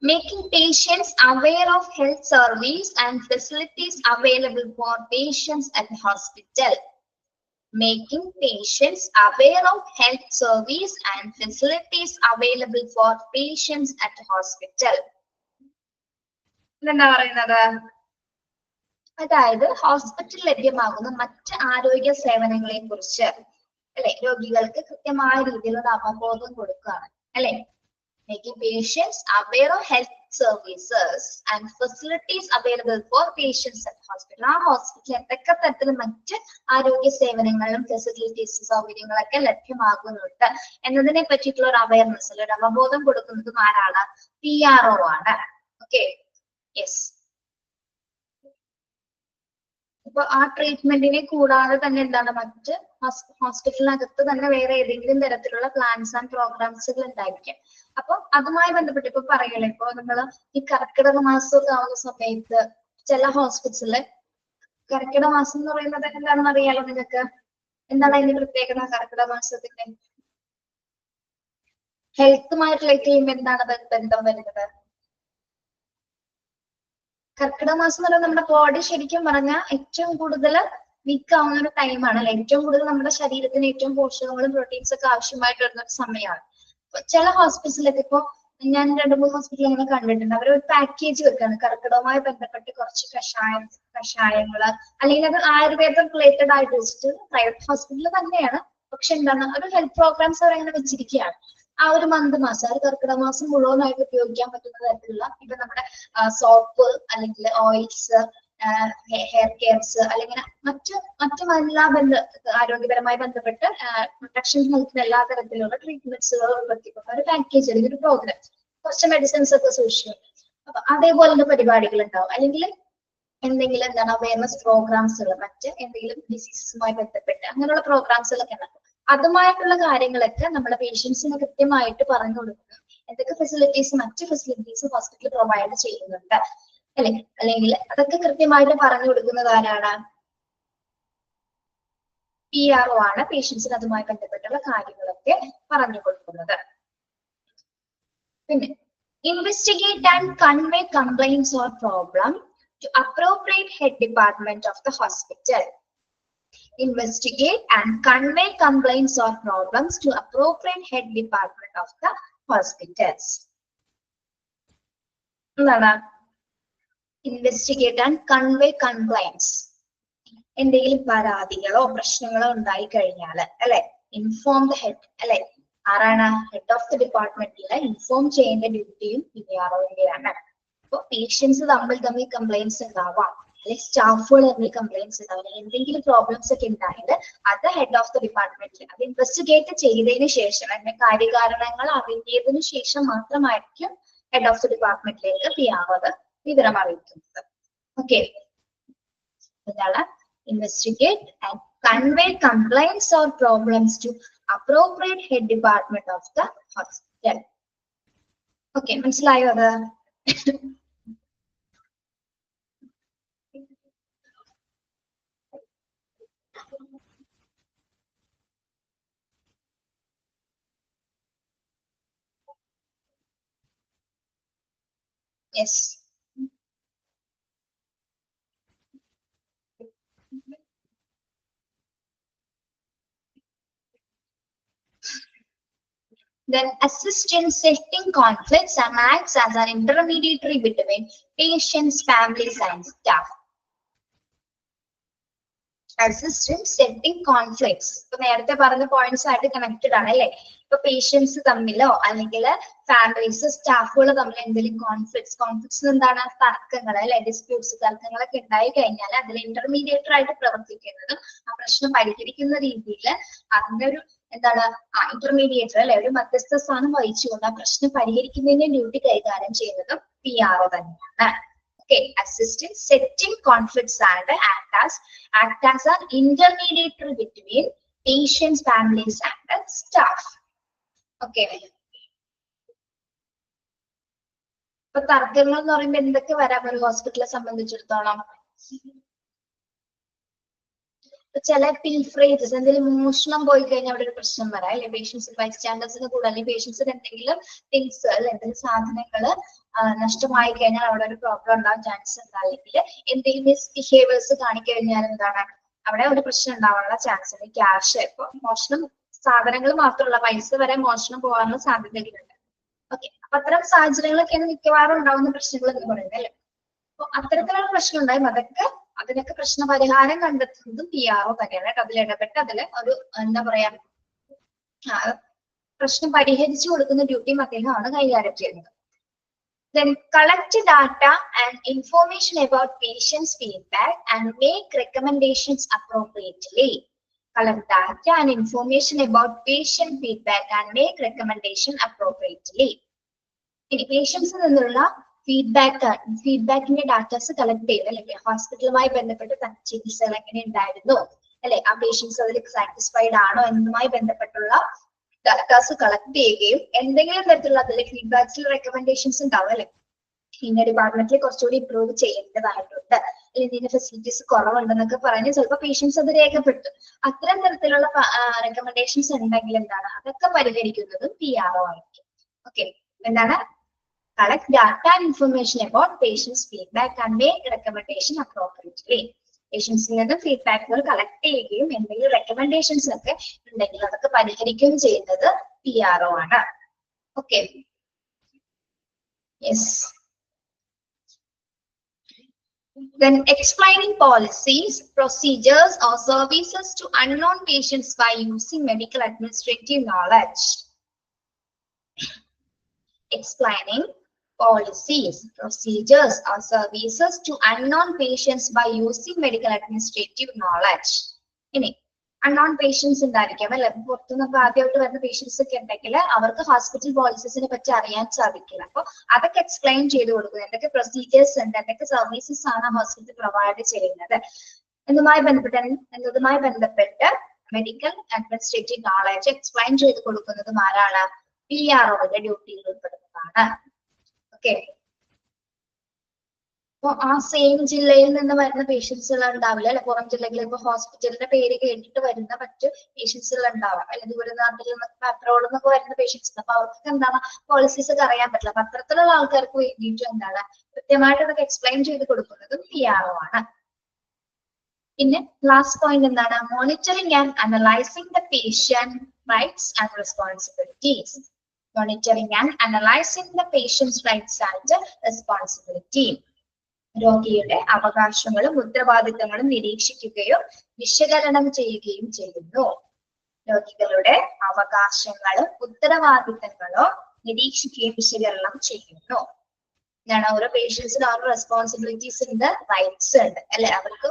making patients aware of health service and facilities available for patients at the hospital. Making patients aware of health service and facilities available for patients at the hospital. എന്താ പറയുന്നത്? അതായത് ഹോസ്പിറ്റലിൽ ലഭ്യമാകുന്ന മറ്റ് ആരോഗ്യ സേവനങ്ങളെ കുറിച്ച് അല്ലെ രോഗികൾക്ക് കൃത്യമായ രീതിയിലുള്ള അവബോധം കൊടുക്കുകയാണ് അല്ലെ. Making patients aware of health services and facilities available for patients at hospital. ആ ഹോസ്പിറ്റലിൽ എന്തൊക്കെ തരത്തിലും മറ്റ് ആരോഗ്യ സേവനങ്ങളും ഫെസിലിറ്റീസ് സൗകര്യങ്ങളൊക്കെ ലഭ്യമാകുന്നുണ്ട് എന്നതിനെ പറ്റിയിട്ടുള്ള ഒരു അവയർനെസ് ഒരു അവബോധം കൊടുക്കുന്നതും ആരാണ്? PRO ആണ്. ഓക്കെ. യെസ്. അപ്പൊ ആ ട്രീറ്റ്മെന്റിനെ കൂടാതെ തന്നെ എന്താണ് മറ്റ് ഹോസ്പിറ്റലിനകത്ത് തന്നെ വേറെ ഏതെങ്കിലും തരത്തിലുള്ള പ്ലാൻസ് ആൻഡ് പ്രോഗ്രാംസുകൾ ഉണ്ടായിരിക്കും. അപ്പൊ അതുമായി ബന്ധപ്പെട്ട് ഇപ്പൊ പറയല്ലേ, ഇപ്പൊ നമ്മള് ഈ കർക്കിടക മാസമൊക്കെ ആവുന്ന സമയത്ത് ചില ഹോസ്പിറ്റലില് കർക്കിടക മാസം എന്ന് പറയുന്നത് എന്താണെന്ന് അറിയാലോ നിങ്ങൾക്ക്? എന്താണ് അതിന്റെ പ്രത്യേകത? കർക്കിടക മാസത്തിന്റെ ഹെൽത്തുമായി റിലേറ്റ് ചെയ്യുമ്പോൾ എന്താണ് ബന്ധം വരുന്നത്? കർക്കിടക മാസം എന്ന് പറയുന്നത് നമ്മുടെ ബോഡി ശരിക്കും പറഞ്ഞാൽ ഏറ്റവും കൂടുതൽ വീക്ക് ആവുന്ന ഒരു ടൈമാണ് അല്ലെ. ഏറ്റവും കൂടുതൽ നമ്മുടെ ശരീരത്തിന് ഏറ്റവും പോഷകങ്ങളും പ്രോട്ടീൻസ് ഒക്കെ ആവശ്യമായിട്ട് വരുന്ന ഒരു സമയമാണ്. ചില ഹോസ്പിറ്റലിലൊക്കെ ഇപ്പൊ ഞാൻ 2-3 ഹോസ്പിറ്റലിൽ അങ്ങനെ കണ്ടിട്ടുണ്ട്. അവർ ഒരു പാക്കേജ് വെക്കാണ് കർക്കിടകവുമായി ബന്ധപ്പെട്ട് കുറച്ച് കഷായങ്ങള് അല്ലെങ്കിൽ അത് ആയുർവേദം റിലേറ്റഡ് ആയിട്ട് വെച്ചിട്ട് പ്രൈവറ്റ് ഹോസ്പിറ്റലിൽ തന്നെയാണ്. പക്ഷെ എന്താണ് ഒരു ഹെൽത്ത് പ്രോഗ്രാംസ് അവരങ്ങനെ വെച്ചിരിക്കുകയാണ്. ആ ഒരു മാസം ആ ഒരു കർക്കിടക മാസം മുഴുവനായിട്ട് ഉപയോഗിക്കാൻ പറ്റുന്ന തരത്തിലുള്ള ഇപ്പൊ നമ്മുടെ സോപ്പ് അല്ലെങ്കിൽ ഓയിൽസ്, ഹെയർ കെയർസ് അല്ലെങ്കിൽ മറ്റു എല്ലാ ആരോഗ്യപരമായി ബന്ധപ്പെട്ട് പ്രൊട്ടക്ഷൻ ഹെൽത്തിന് എല്ലാ തരത്തിലുള്ള ട്രീറ്റ്മെന്റ്സുകൾ ഉൾപ്പെടുത്തിക്കൊണ്ട് ഒരു പാക്കേജ് അല്ലെങ്കിൽ ഒരു പ്രോഗ്രാം കുറച്ച് മെഡിസിൻസ് ഒക്കെ സൂക്ഷിക്കും. അപ്പൊ അതേപോലുള്ള പരിപാടികൾ ഉണ്ടാവും. അല്ലെങ്കിൽ എന്തെങ്കിലും എന്താണ് അവയർനെസ് പ്രോഗ്രാംസുകൾ മറ്റ് എന്തെങ്കിലും ഡിസീസസുമായി ബന്ധപ്പെട്ട് അങ്ങനെയുള്ള പ്രോഗ്രാംസുകളൊക്കെ ഉണ്ടാവും. അതുമായിട്ടുള്ള കാര്യങ്ങളൊക്കെ നമ്മുടെ പേഷ്യൻസിന് കൃത്യമായിട്ട് പറഞ്ഞു കൊടുക്കുക. എന്തൊക്കെ മറ്റ് ഫെസിലിറ്റീസ് ഹോസ്പിറ്റൽ പ്രൊവൈഡ് ചെയ്യുന്നുണ്ട് അല്ലെ, അല്ലെങ്കിൽ അതൊക്കെ കൃത്യമായിട്ട് പറഞ്ഞു കൊടുക്കുന്നത് ആരാണ്? PRO ആണ്. പേഷ്യൻസിന് അതുമായി ബന്ധപ്പെട്ടുള്ള കാര്യങ്ങളൊക്കെ പറഞ്ഞു കൊടുക്കുന്നത്. പിന്നെ Investigate and convey complaints or problem to appropriate head department of the hospital. Investigate and convey complaints or problems to appropriate head department of the hospitals. Investigate and convey complaints. എന്തെങ്കിലും പരാതികളോ പ്രശ്നങ്ങളോ ഉണ്ടായി കഴിഞ്ഞാൽ അല്ലെ ഇൻഫോം ദ ഹെഡ് അല്ലെ ആരാണ് head of the ഡിപ്പാർട്ട്മെന്റിൽ inform ചെയ്യേണ്ട ഡ്യൂട്ടിയും PROന്റെയാണ്. അപ്പൊ പേഷ്യൻസ് തമ്മിൽ കംപ്ലൈന്റ്സ് ഉണ്ടാവാം, അല്ലെ സ്റ്റാഫുകൾ തമ്മിൽ കംപ്ലൈന്റ്സ് ഉണ്ടാവാം, എന്തെങ്കിലും പ്രോബ്ലംസ് ഒക്കെ ഉണ്ടായിട്ട് അത് ഹെഡ് ഓഫ് ദ ഡിപ്പാർട്ട്മെന്റിൽ അത് ഇൻവെസ്റ്റിഗേറ്റ് ചെയ്തതിനു ശേഷം അതിന്റെ കാര്യകാരണങ്ങൾ അറിഞ്ഞതിനു ശേഷം മാത്രമായിരിക്കും ഹെഡ് ഓഫ് ദ ഡിപ്പാർട്ട്മെന്റിലേക്ക് PRO അത് വിവരം അറിയിക്കുന്നത്. ഓക്കെ, ഇതാണ് investigate and convey complaints or problems to appropriate head department of the hospital. Okay, മനസ്സിലായോ അത്? Yes. Then assist in setting conflicts and acts as an intermediary between patients, families, and staff. Assist in setting conflicts. ഇപ്പൊ നേരത്തെ പറഞ്ഞ points ആയിട്ട് connected ആണ് അല്ലെ. ഇപ്പൊ patients തമ്മിലോ അല്ലെങ്കിൽ ഫാമിലീസ് സ്റ്റാഫുകൾ തമ്മിൽ എന്തെങ്കിലും കോൺഫ്ലിക്ട്സ് എന്താണ് തർക്കങ്ങൾ അല്ലെ, ഡിസ്പ്യൂട്ട്സ് തർക്കങ്ങളൊക്കെ ഉണ്ടായി കഴിഞ്ഞാൽ അതിൽ ഇന്റർമീഡിയേറ്റർ ആയിട്ട് പ്രവർത്തിക്കുന്നതും ആ പ്രശ്നം പരിഹരിക്കുന്ന രീതിയിൽ അതിന്റെ ഒരു എന്താണ് ഇന്റർമീഡിയേറ്റർ അല്ലെ ഒരു മധ്യസ്ഥ സ്ഥാനം വഹിച്ചുകൊണ്ട് ആ പ്രശ്നം പരിഹരിക്കുന്നതിന്റെ ഡ്യൂട്ടി കൈകാര്യം ചെയ്യുന്നത് PRO തന്നെയാണ്. Okay, assist in setting conflicts and act as an intermediary between patients, families, and staff. Okay. ഇപ്പൊ തർക്കങ്ങൾ എന്ന് പറയുമ്പോൾ എന്തൊക്കെ വരാം ഒരു ഹോസ്പിറ്റലെ സംബന്ധിച്ചിടത്തോളം? ചില പിൽഫ്രേജസ് എന്തെങ്കിലും മോഷണം പോയി കഴിഞ്ഞാൽ അവിടെ ഒരു പ്രശ്നം വരാം അല്ലെ. പേഷ്യൻസ് ബൈസ്റ്റാൻഡേഴ്സിന് കൂടെ അല്ലെങ്കിൽ പേഷ്യൻസിന് എന്തെങ്കിലും തിങ്സ് അല്ലെ എന്തെങ്കിലും സാധനങ്ങള് നഷ്ടമായി കഴിഞ്ഞാൽ അവിടെ ഒരു പ്രോബ്ലം ഉണ്ടാവാൻ ചാൻസ് ഉണ്ട്. അല്ലെങ്കിൽ എന്തെങ്കിലും മിസ്ബിഹേവിയേഴ്സ് കാണിക്കഴിഞ്ഞാൽ എന്താണ് അവിടെ ഒരു പ്രശ്നം ഉണ്ടാവാനുള്ള ചാൻസ് ഉണ്ട്. ക്യാഷ് ഇപ്പൊ മോഷണം സാധനങ്ങൾ മാത്രമല്ല പൈസ വരെ മോഷണം പോകാനുള്ള സാധ്യതകളുണ്ട്. ഓക്കെ, അപ്പൊ അത്തരം സാഹചര്യങ്ങളൊക്കെയാണ് മിക്കവാറും ഉണ്ടാവുന്ന പ്രശ്നങ്ങൾ എന്ന് പറയുന്നത് അല്ലെ. അപ്പൊ അത്തരത്തിലുള്ള പ്രശ്നം ഉണ്ടായും അതിനൊക്കെ പ്രശ്ന പരിഹാരം കണ്ടെത്തുന്നതും PRO തന്നെയാണ്. അതിൽ ഇടപെട്ട് അതില് ഒരു എന്താ പറയാ പ്രശ്നം പരിഹരിച്ചു കൊടുക്കുന്ന ഡ്യൂട്ടിയും അദ്ദേഹമാണ് കൈകാര്യം ചെയ്യുന്നത്. Then collect data and information about patients' feedback and make recommendations appropriately. Collect data and information about patient feedback and make recommendation appropriately. ഇനി പേഷ്യൻസിൽ നിന്നുള്ള ഫീഡ്ബാക്കിന്റെ ഡാറ്റാസ് കളക്ട് ചെയ്ത് അല്ലെങ്കിൽ ഹോസ്പിറ്റലുമായി ബന്ധപ്പെട്ട് ചികിത്സകൾ എങ്ങനെ ഉണ്ടായിരുന്നു അല്ലെ, ആ പേഷ്യൻസ് അതിൽ സാറ്റിസ്ഫൈഡ് ആണോ എന്നതുമായി ബന്ധപ്പെട്ടുള്ള ഡാറ്റാസ് കളക്ട് ചെയ്യുകയും എന്തെങ്കിലും തരത്തിലുള്ള അതിലെ ഫീഡ്ബാക്സിൽ റെക്കമെൻഡേഷൻസ് ഉണ്ടാവും അല്ലെ, ഇന്ന ഡിപ്പാർട്ട്മെന്റിൽ കുറച്ചുകൂടി ഇംപ്രൂവ് ചെയ്യേണ്ടതായിട്ടുണ്ട് അല്ലെങ്കിൽ ഇതിന്റെ ഫെസിലിറ്റീസ് കുറവുണ്ടെന്നൊക്കെ പറഞ്ഞ് ചിലപ്പോൾ പേഷ്യൻസ് അത് രേഖപ്പെടുത്തും. അത്തരം തരത്തിലുള്ള റെക്കമെൻഡേഷൻസ് ഉണ്ടെങ്കിൽ എന്താണ് അതൊക്കെ പരിഹരിക്കുന്നതും PRO ആയിരിക്കും. ഓക്കെ, എന്താണ് collect data and information about patients' feedback and make recommendation appropriately. പേഷ്യൻസിൽ നിന്ന് ഫീഡ്ബാക്കുകൾ കളക്ട് ചെയ്യുകയും എന്തെങ്കിലും റെക്കമെൻഡേഷൻസ് ഒക്കെ ഉണ്ടെങ്കിൽ അതൊക്കെ പരിഹരിക്കുകയും ചെയ്യുന്നത് PRO ആണ്. Okay, yes. Then explaining policies, procedures or services to unknown patients by using medical administrative knowledge. Explaining policies, procedures or services to unknown patients by using medical administrative knowledge. ഇനി unknown patients ഉണ്ടായിരിക്കാം അല്ലെ, പുറത്തുനിന്ന് ആദ്യമായിട്ട് വരുന്ന patients ഒക്കെ ഉണ്ടെങ്കിൽ അവർക്ക് hospital പോളിസീസിനെ പറ്റി അറിയാൻ സാധിക്കില്ല. അപ്പൊ അതൊക്കെ എക്സ്പ്ലെയിൻ ചെയ്ത് കൊടുക്കുക. എന്തൊക്കെ പ്രൊസീജിയേഴ്സ് ഉണ്ട്, എന്തൊക്കെ സർവീസസ് ആണ് ഹോസ്പിറ്റൽ പ്രൊവൈഡ് ചെയ്യുന്നത് എന്നതുമായി ബന്ധപ്പെട്ട് മെഡിക്കൽ അഡ്മിനിസ്ട്രേറ്റീവ് നോളജ് എക്സ്പ്ലെയിൻ ചെയ്ത് കൊടുക്കുന്നതും ആരാണ്? PROയുടെ ഡ്യൂട്ടിയിൽ ഉൾപ്പെടുന്നതാണ്. Okay. അപ്പൊ ആ സെയിം ജില്ലയിൽ നിന്ന് വരുന്ന പേഷ്യൻസുകൾ ഉണ്ടാവില്ല അല്ലെ, പുറം ജില്ലകളിൽ ഇപ്പൊ ഹോസ്പിറ്റലിന്റെ പേര് കേട്ടിട്ട് വരുന്ന മറ്റു പേഷ്യൻസുകൾ ഉണ്ടാവാം, അല്ലെങ്കിൽ ദൂരനാട്ടിൽ നിന്നൊക്കെ അബ്രോഡ് നിന്നൊക്കെ വരുന്ന പേഷ്യൻസ്. അപ്പൊ അവർക്ക് എന്താണ് പോളിസീസ് ഒക്കെ അറിയാൻ പറ്റില്ല. അപ്പൊ അത്തരത്തിലുള്ള ആൾക്കാർക്ക് വേണ്ടിയിട്ട് എന്താണ് കൃത്യമായിട്ട് അതൊക്കെ എക്സ്പ്ലെയിൻ ചെയ്ത് കൊടുക്കുന്നതും PRO ആണ്. പിന്നെ ലാസ്റ്റ് പോയിന്റ് എന്താണ്, monitoring and analysing the patient rights and responsibilities. Monitoring and analysing the patients rights and responsibility. രോഗിയുടെ അവകാശങ്ങളും ഉത്തരവാദിത്തങ്ങളും നിരീക്ഷിക്കുകയും വിശകലനം ചെയ്യുകയും ചെയ്യുന്നു. രോഗികളുടെ അവകാശങ്ങളും ഉത്തരവാദിത്തങ്ങളും നിരീക്ഷിക്കുകയും വിശകലനം ചെയ്യുന്നു. എന്താണ്, ഓരോ പേഷ്യൻസിന് ഓരോ റെസ്പോൺസിബിലിറ്റീസ് ഉണ്ട്, റൈറ്റ്സ് ഉണ്ട് അല്ലെ. അവർക്ക്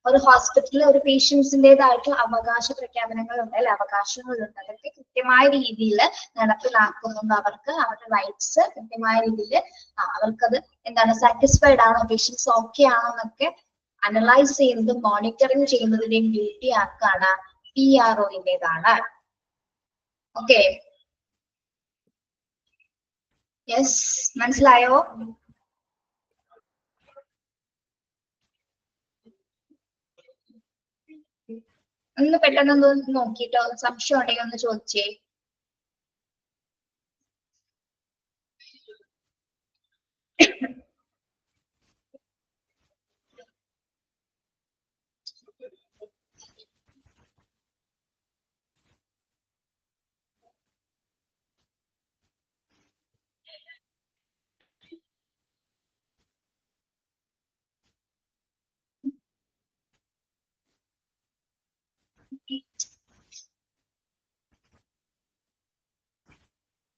ഒരു ഹോസ്പിറ്റലിൽ ഒരു പേഷ്യൻസിൻ്റെതായിട്ടുള്ള അവകാശ പ്രഖ്യാപനങ്ങളുണ്ട് അല്ലെ, അവകാശങ്ങളുണ്ട്. അതൊക്കെ കൃത്യമായ രീതിയിൽ നടപ്പിലാക്കുന്നുണ്ട്. അവർക്ക് അവരുടെ റൈറ്റ്സ് കൃത്യമായ രീതിയിൽ അവർക്കത് എന്താണ് സാറ്റിസ്ഫൈഡ് ആണോ, പേഷ്യൻസ് ഓക്കെ ആണോ എന്നൊക്കെ അനലൈസ് ചെയ്യുന്നതും മോണിറ്ററിങ് ചെയ്യുന്നതിന്റെയും ഡ്യൂട്ടി ആർക്കാണ്, PRO-ൻ്റെതാണ്. ഓക്കെ, യെസ്, മനസ്സിലായോ? ഒന്ന് പെട്ടെന്ന് നോക്കിട്ടോ, സംശയം ഉണ്ടെങ്കിൽ ഒന്ന് ചോദിച്ചേ.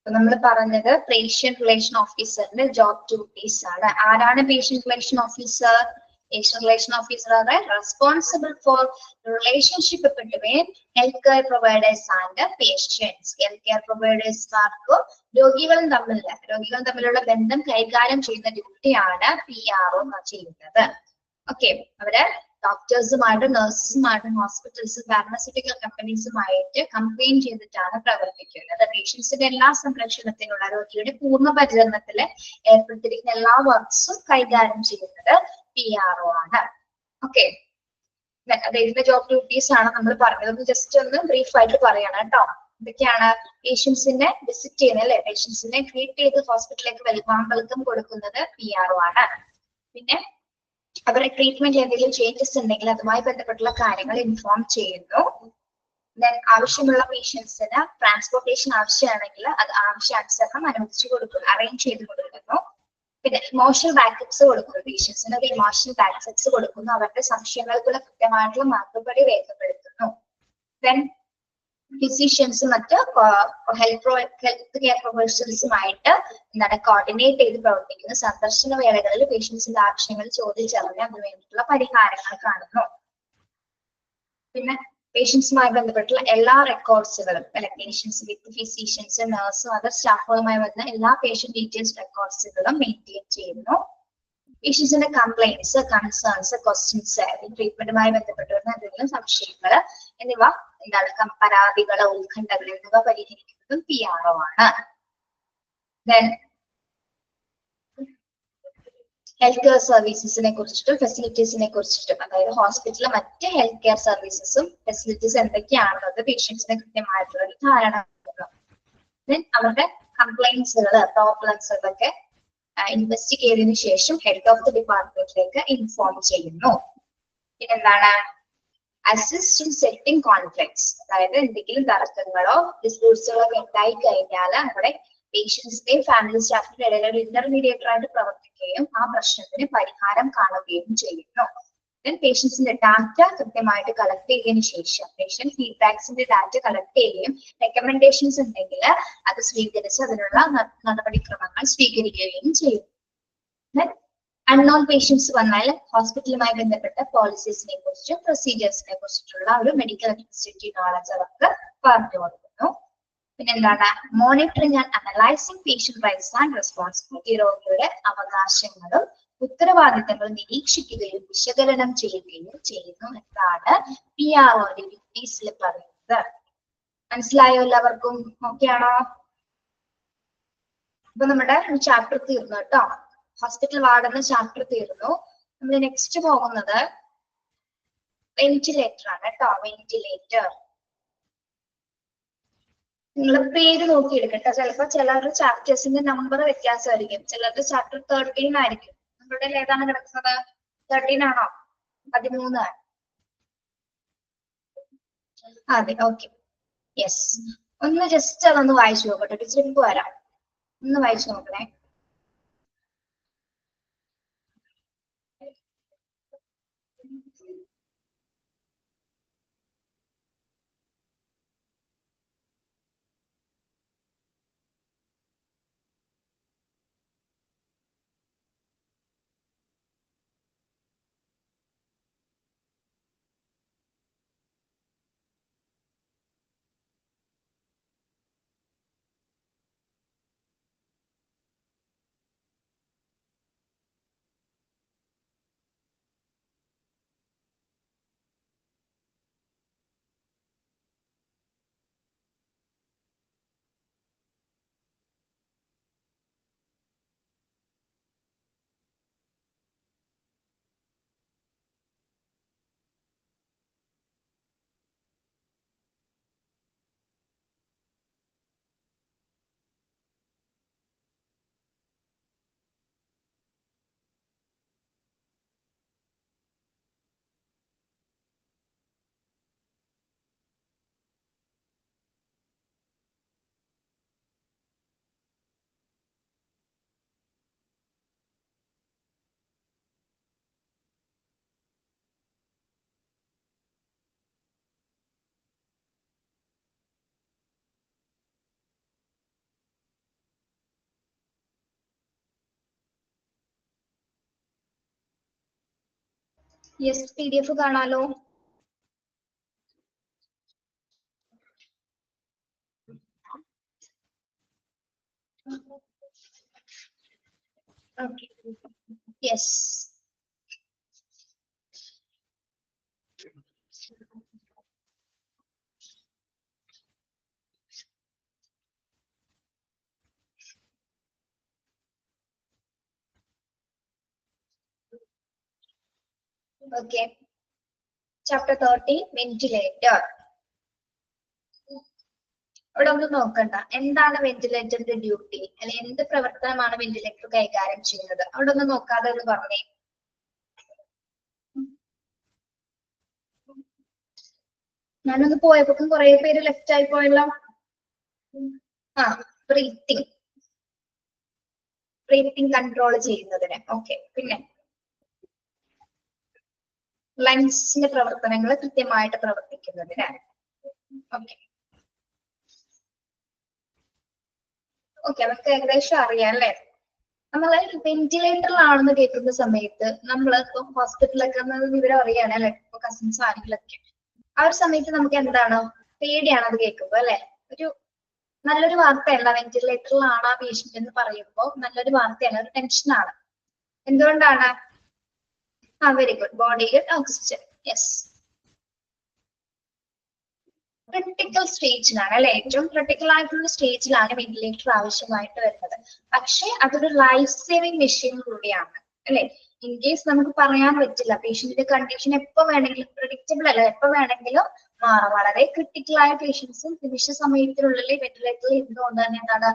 നമ്മൾ പറഞ്ഞത് പേഷ്യന്റ് റിലേഷൻ ഓഫീസറിന്റെ ജോബ് ഡ്യൂട്ടീസ് ആണ്. ആരാണ് patient relation officer? Patient relation officer are responsible for the relationship between healthcare providers and patients. Healthcare providers രോഗികളും തമ്മിലുള്ള ബന്ധം കൈകാര്യം ചെയ്യുന്ന ഡ്യൂട്ടിയാണ് PRO ചെയ്യുന്നത്. ഓക്കെ, അവര് ഡോക്ടേഴ്സുമായിട്ടും നഴ്സസുമായിട്ടും ഹോസ്പിറ്റൽസും ഫാർമസ്യൂട്ടിക്കൽ കമ്പനീസുമായിട്ട് കമ്പൈൻ ചെയ്തിട്ടാണ് പ്രവർത്തിക്കുന്നത്. പേഷ്യൻസിന്റെ എല്ലാ സംരക്ഷണത്തിനുള്ള രോഗിയുടെ പൂർണ്ണ പരിചരണത്തിൽ ഏർപ്പെടുത്തിയിരിക്കുന്ന എല്ലാ വർക്ക്സും കൈകാര്യം ചെയ്യുന്നത് PRO ആണ്. ഓക്കെ, അദ്ദേഹത്തിന്റെ ജോബ് ഡ്യൂട്ടീസ് ആണ് നമ്മൾ പറഞ്ഞത്. ജസ്റ്റ് ഒന്ന് ബ്രീഫ് ആയിട്ട് പറയണം കേട്ടോ. ഇതൊക്കെയാണ് പേഷ്യൻസിനെ വിസിറ്റ് ചെയ്യുന്നത് അല്ലെ, പേഷ്യൻസിനെ ട്രീറ്റ് ചെയ്ത് ഹോസ്പിറ്റലിലേക്ക് വെൽക്കം കൊടുക്കുന്നത് PRO ആണ്. പിന്നെ അവരുടെ ട്രീറ്റ്മെന്റിൽ എന്തെങ്കിലും ചേഞ്ചസ് ഉണ്ടെങ്കിൽ അതുമായി ബന്ധപ്പെട്ടുള്ള കാര്യങ്ങൾ ഇൻഫോം ചെയ്യുന്നു. ദെൻ ആവശ്യമുള്ള പേഷ്യൻസിന് ട്രാൻസ്പോർട്ടേഷൻ ആവശ്യമാണെങ്കിൽ അത് ആവശ്യാനുസരണം അനുവദിച്ചു കൊടുക്കുന്നു, അറേഞ്ച് ചെയ്ത് കൊടുക്കുന്നു. പിന്നെ ഇമോഷണൽ ബാക്കപ്സ് കൊടുക്കുന്നു, പേഷ്യൻസിന് ഒരു ഇമോഷണൽ ബാക്കപ്സ് കൊടുക്കുന്നു, അവരുടെ സംശയങ്ങൾക്കുള്ള കൃത്യമായിട്ടുള്ള മറുപടി രേഖപ്പെടുത്തുന്നു. ദെൻ ഫിസിഷ്യൻസും മറ്റ് ഹെൽത്ത് കെയർ പ്രൊഫഷണൽസുമായിട്ട് എന്താണ് കോർഡിനേറ്റ് ചെയ്ത് പ്രവർത്തിക്കുന്നു. സന്ദർശന വേളകളിൽ പേഷ്യൻസിന്റെ ആവശ്യങ്ങൾ ചോദിച്ചറിഞ്ഞ് അതിനു വേണ്ടിയിട്ടുള്ള പരിഹാരങ്ങൾ കാണുന്നു. പിന്നെ പേഷ്യൻസുമായി ബന്ധപ്പെട്ടുള്ള എല്ലാ റെക്കോർഡ്സുകളും പേഷ്യൻസ് വിത്ത് ഫിസിഷ്യൻസ്, നഴ്സും അതർ സ്റ്റാഫുകളുമായി വരുന്ന എല്ലാ പേഷ്യന്റ് ഡീറ്റെയിൽസ് റെക്കോർഡ്സുകളും മെയിൻറ്റെയിൻ ചെയ്യുന്നു. പേഷ്യൻസിന്റെ കംപ്ലൈന്റ്സ്, കൺസേൺസ്, ക്വസ്റ്റ്യൻസ്, ട്രീറ്റ്മെന്റുമായി ബന്ധപ്പെട്ട് വരുന്ന എന്തെങ്കിലും സംശയങ്ങൾ എന്നിവ എന്താണ് പരാതികൾ, ഉത്കണ്ഠകൾ എന്നിവ പരിഹരിക്കുന്നതും PRO ആണ്. ദെൻ ഹെൽത്ത് കെയർ സർവീസസിനെ കുറിച്ചിട്ടും ഫെസിലിറ്റീസിനെ കുറിച്ചിട്ടും, അതായത് ഹോസ്പിറ്റലിലെ മറ്റ് ഹെൽത്ത് കെയർ സർവീസസും ഫെസിലിറ്റീസ് എന്തൊക്കെയാണെന്നത് പേഷ്യൻസിന് കൃത്യമായിട്ടുള്ള ഒരു ധാരണ നൽകുക. ദെൻ അവരുടെ കംപ്ലൈന്റ്സുകൾ, പ്രോബ്ലംസുകളൊക്കെ ഇൻവെസ്റ്റിഗേറ്റ് ചെയ്തതിനു ശേഷം ഹെഡ് ഓഫ് ദി ഡിപ്പാർട്ട്മെന്റിലേക്ക് ഇൻഫോം ചെയ്യുന്നു. പിന്നെന്താണ്, അസിസ്റ്റ് ഇൻ സെറ്റിംഗ് കോൺഫ്ലിക്ട്സ്, അതായത് എന്തെങ്കിലും തർക്കങ്ങളോ ഡിസ്പ്യൂട്ട്സുകളോ ഒക്കെ ഉണ്ടായി കഴിഞ്ഞാൽ നമ്മുടെ പേഷ്യൻസിന്റെയും ഫാമിലി സ്റ്റാഫിന്റെ ഇടയിൽ ഒരു ഇന്റർമീഡിയേറ്റർ ആയിട്ട് പ്രവർത്തിക്കുകയും ആ പ്രശ്നത്തിന് പരിഹാരം കാണുകയും ചെയ്യുന്നു. ദെൻ പേഷ്യൻസിന്റെ ഡാറ്റ കൃത്യമായിട്ട് കളക്ട് ചെയ്തതിനു ശേഷം പേഷ്യന്റ് ഫീഡ്ബാക്സിന്റെ ഡാറ്റ കളക്ട് ചെയ്യുകയും റെക്കമെൻഡേഷൻസ് ഉണ്ടെങ്കിൽ അത് സ്വീകരിച്ച് അതിനുള്ള നടപടിക്രമങ്ങൾ സ്വീകരിക്കുകയും ചെയ്യും. അൺനോൺ പേഷ്യൻസ് വന്നാൽ ഹോസ്പിറ്റലുമായി ബന്ധപ്പെട്ട പോളിസീസിനെ കുറിച്ചും പ്രൊസീജിയേഴ്സിനെ കുറിച്ചിട്ടുള്ള ഒരു മെഡിക്കൽ അഡ്മിനിസ്ട്രേറ്റീവ് നോളജ് അവർക്ക് പറഞ്ഞു കൊടുക്കുന്നു. പിന്നെന്താണ്, monitoring and analysing patient rights and responsibility, രോഗിയുടെ അവകാശങ്ങളും ഉത്തരവാദിത്തങ്ങളും നിരീക്ഷിക്കുകയും വിശകലനം ചെയ്യുകയും ചെയ്യുന്നു എന്നാണ് PRO-ന്റെ ഡ്യൂട്ടീസിൽ പറയുന്നത്. മനസ്സിലായോ എല്ലാവർക്കും? ഓക്കെ ആണോ? അപ്പൊ നമ്മുടെ ചാപ്റ്റർ തീർന്നു കേട്ടോ. ഹോസ്പിറ്റൽ വാർഡ് എന്ന ചാപ്റ്റർ തീർന്നു. നമ്മൾ നെക്സ്റ്റ് പോകുന്നത് വെന്റിലേറ്റർ ആണ് കേട്ടോ. വെന്റിലേറ്റർ നിങ്ങൾ പേര് നോക്കി എടുക്കട്ടെ. ചിലപ്പോൾ ചിലരുടെ ചാപ്റ്റേഴ്സിന്റെ നമ്പർ വ്യത്യാസമായിരിക്കും. ചിലരുടെ ചാപ്റ്റർ 13 ആയിരിക്കും. നിങ്ങളുടെ ഏതാണ് കിടക്കുന്നത്? 13 ആണോ? 13 ആണ്. അതെ, ഓക്കെ. യെസ്, ഒന്ന് ജസ്റ്റ് അതൊന്ന് വായിച്ചു നോക്കട്ടെ. ടീച്ചർ ഇപ്പൊ വരാം. ഒന്ന് വായിച്ചു നോക്കണേ. യെസ്, PDF കാണാലോ. Okay, yes. Okay, chapter 13 ventilator. ഇവിടെ ഒന്നും നോക്കണ്ട. എന്താണ് വെന്റിലേറ്ററിന്റെ ഡ്യൂട്ടി, അല്ലെങ്കിൽ എന്ത് പ്രവർത്തനമാണ് വെന്റിലേറ്റർ കൈകാര്യം ചെയ്യുന്നത്? അവിടെ ഒന്നും നോക്കാതെ ഒന്ന് പറഞ്ഞേ. ഞാനൊന്ന് പോയപ്പോഴും കുറെ പേര് ലെഫ്റ്റ് ആയി പോയല്ലോ. ബ്രീത്തിങ് കൺട്രോൾ ചെയ്യുന്നതിന്. ഓക്കെ, പിന്നെ ലങ്സിന്റെ പ്രവർത്തനങ്ങൾ കൃത്യമായിട്ട് പ്രവർത്തിക്കുന്നതിന്. ഓക്കെ ഓക്കെ, നമുക്ക് ഏകദേശം അറിയാം അല്ലേ? നമ്മൾ വെന്റിലേറ്ററിലാണെന്ന് കേൾക്കുന്ന സമയത്ത് നമ്മൾ ഇപ്പൊ ഹോസ്പിറ്റലൊക്കെ വിവരം അറിയാണ് അല്ലെ? ഇപ്പൊ കസിൻസ് ആരെങ്കിലൊക്കെ ആ ഒരു സമയത്ത് നമുക്ക് എന്താണ് പേടിയാണ് അത് കേൾക്കുമ്പോ അല്ലെ? ഒരു നല്ലൊരു വാർത്തയല്ല. വെന്റിലേറ്ററിലാണ് ആ പേഷ്യന്റ് എന്ന് പറയുമ്പോൾ നല്ലൊരു വാർത്തയല്ല, ഒരു ടെൻഷനാണ്. എന്തുകൊണ്ടാണ്? Very good, body get oxygen. Yes, critical സ്റ്റേജിലാണ് അല്ലെ? ഏറ്റവും ക്രിട്ടിക്കൽ ആയിട്ടുള്ള സ്റ്റേജിലാണ് വെന്റിലേറ്റർ ആവശ്യമായിട്ട് വരുന്നത്. പക്ഷെ അതൊരു ലൈഫ് സേവിങ് മെഷീൻ കൂടിയാണ് അല്ലെ? ഇൻ കേസ് നമുക്ക് പറയാൻ പറ്റില്ല, പേഷ്യന്റിന്റെ കണ്ടീഷൻ എപ്പോ വേണമെങ്കിലും പ്രെഡിക്റ്റബിൾ അല്ല, എപ്പോ വേണമെങ്കിലും മാറാം. വളരെ ക്രിട്ടിക്കൽ ആയ പേഷ്യൻസും നിമിഷ സമയത്തിനുള്ളിൽ വെന്റിലേറ്ററിൽ ഇരുന്നുകൊണ്ട് തന്നെ എന്താണ്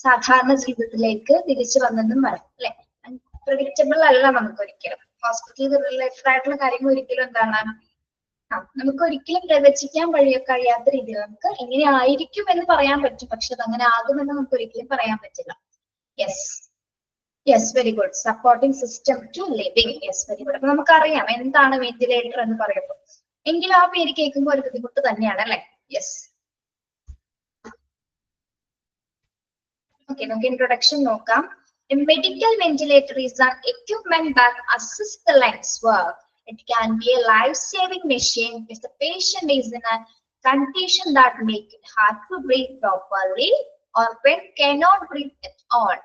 സാധാരണ ജീവിതത്തിലേക്ക് തിരിച്ചു വന്നെന്നും വരാം അല്ലെ? പ്രെഡിക്റ്റബിൾ അല്ല നമുക്ക് ഒരിക്കലും. ഹോസ്പിറ്റൽ റിലേറ്റഡ് ആയിട്ടുള്ള കാര്യങ്ങൾ ഒരിക്കലും എന്താണ് നമുക്ക് ഒരിക്കലും പ്രവചിക്കാൻ കഴിയാത്ത രീതിയിൽ നമുക്ക് എങ്ങനെ ആയിരിക്കും എന്ന് പറയാൻ പറ്റും, പക്ഷെ അത് അങ്ങനെ ആകുമെന്ന് നമുക്ക് ഒരിക്കലും പറയാൻ പറ്റില്ല. Yes yes, very good. Supporting system to living. Yes, very good. അപ്പൊ നമുക്കറിയാം എന്താണ് വെന്റിലേറ്റർ എന്ന് പറയുമ്പോൾ. എങ്കിലും ആ പേര് കേൾക്കുമ്പോൾ ഒരു ബുദ്ധിമുട്ട് തന്നെയാണ് അല്ലെ? യെസ്, ഓക്കെ, നമുക്ക് ഇൻട്രൊഡക്ഷൻ നോക്കാം. A medical ventilator is an equipment that assists the lungs work. It can be a life-saving machine if the patient is in a condition that makes it hard to breathe properly or when cannot breathe at all.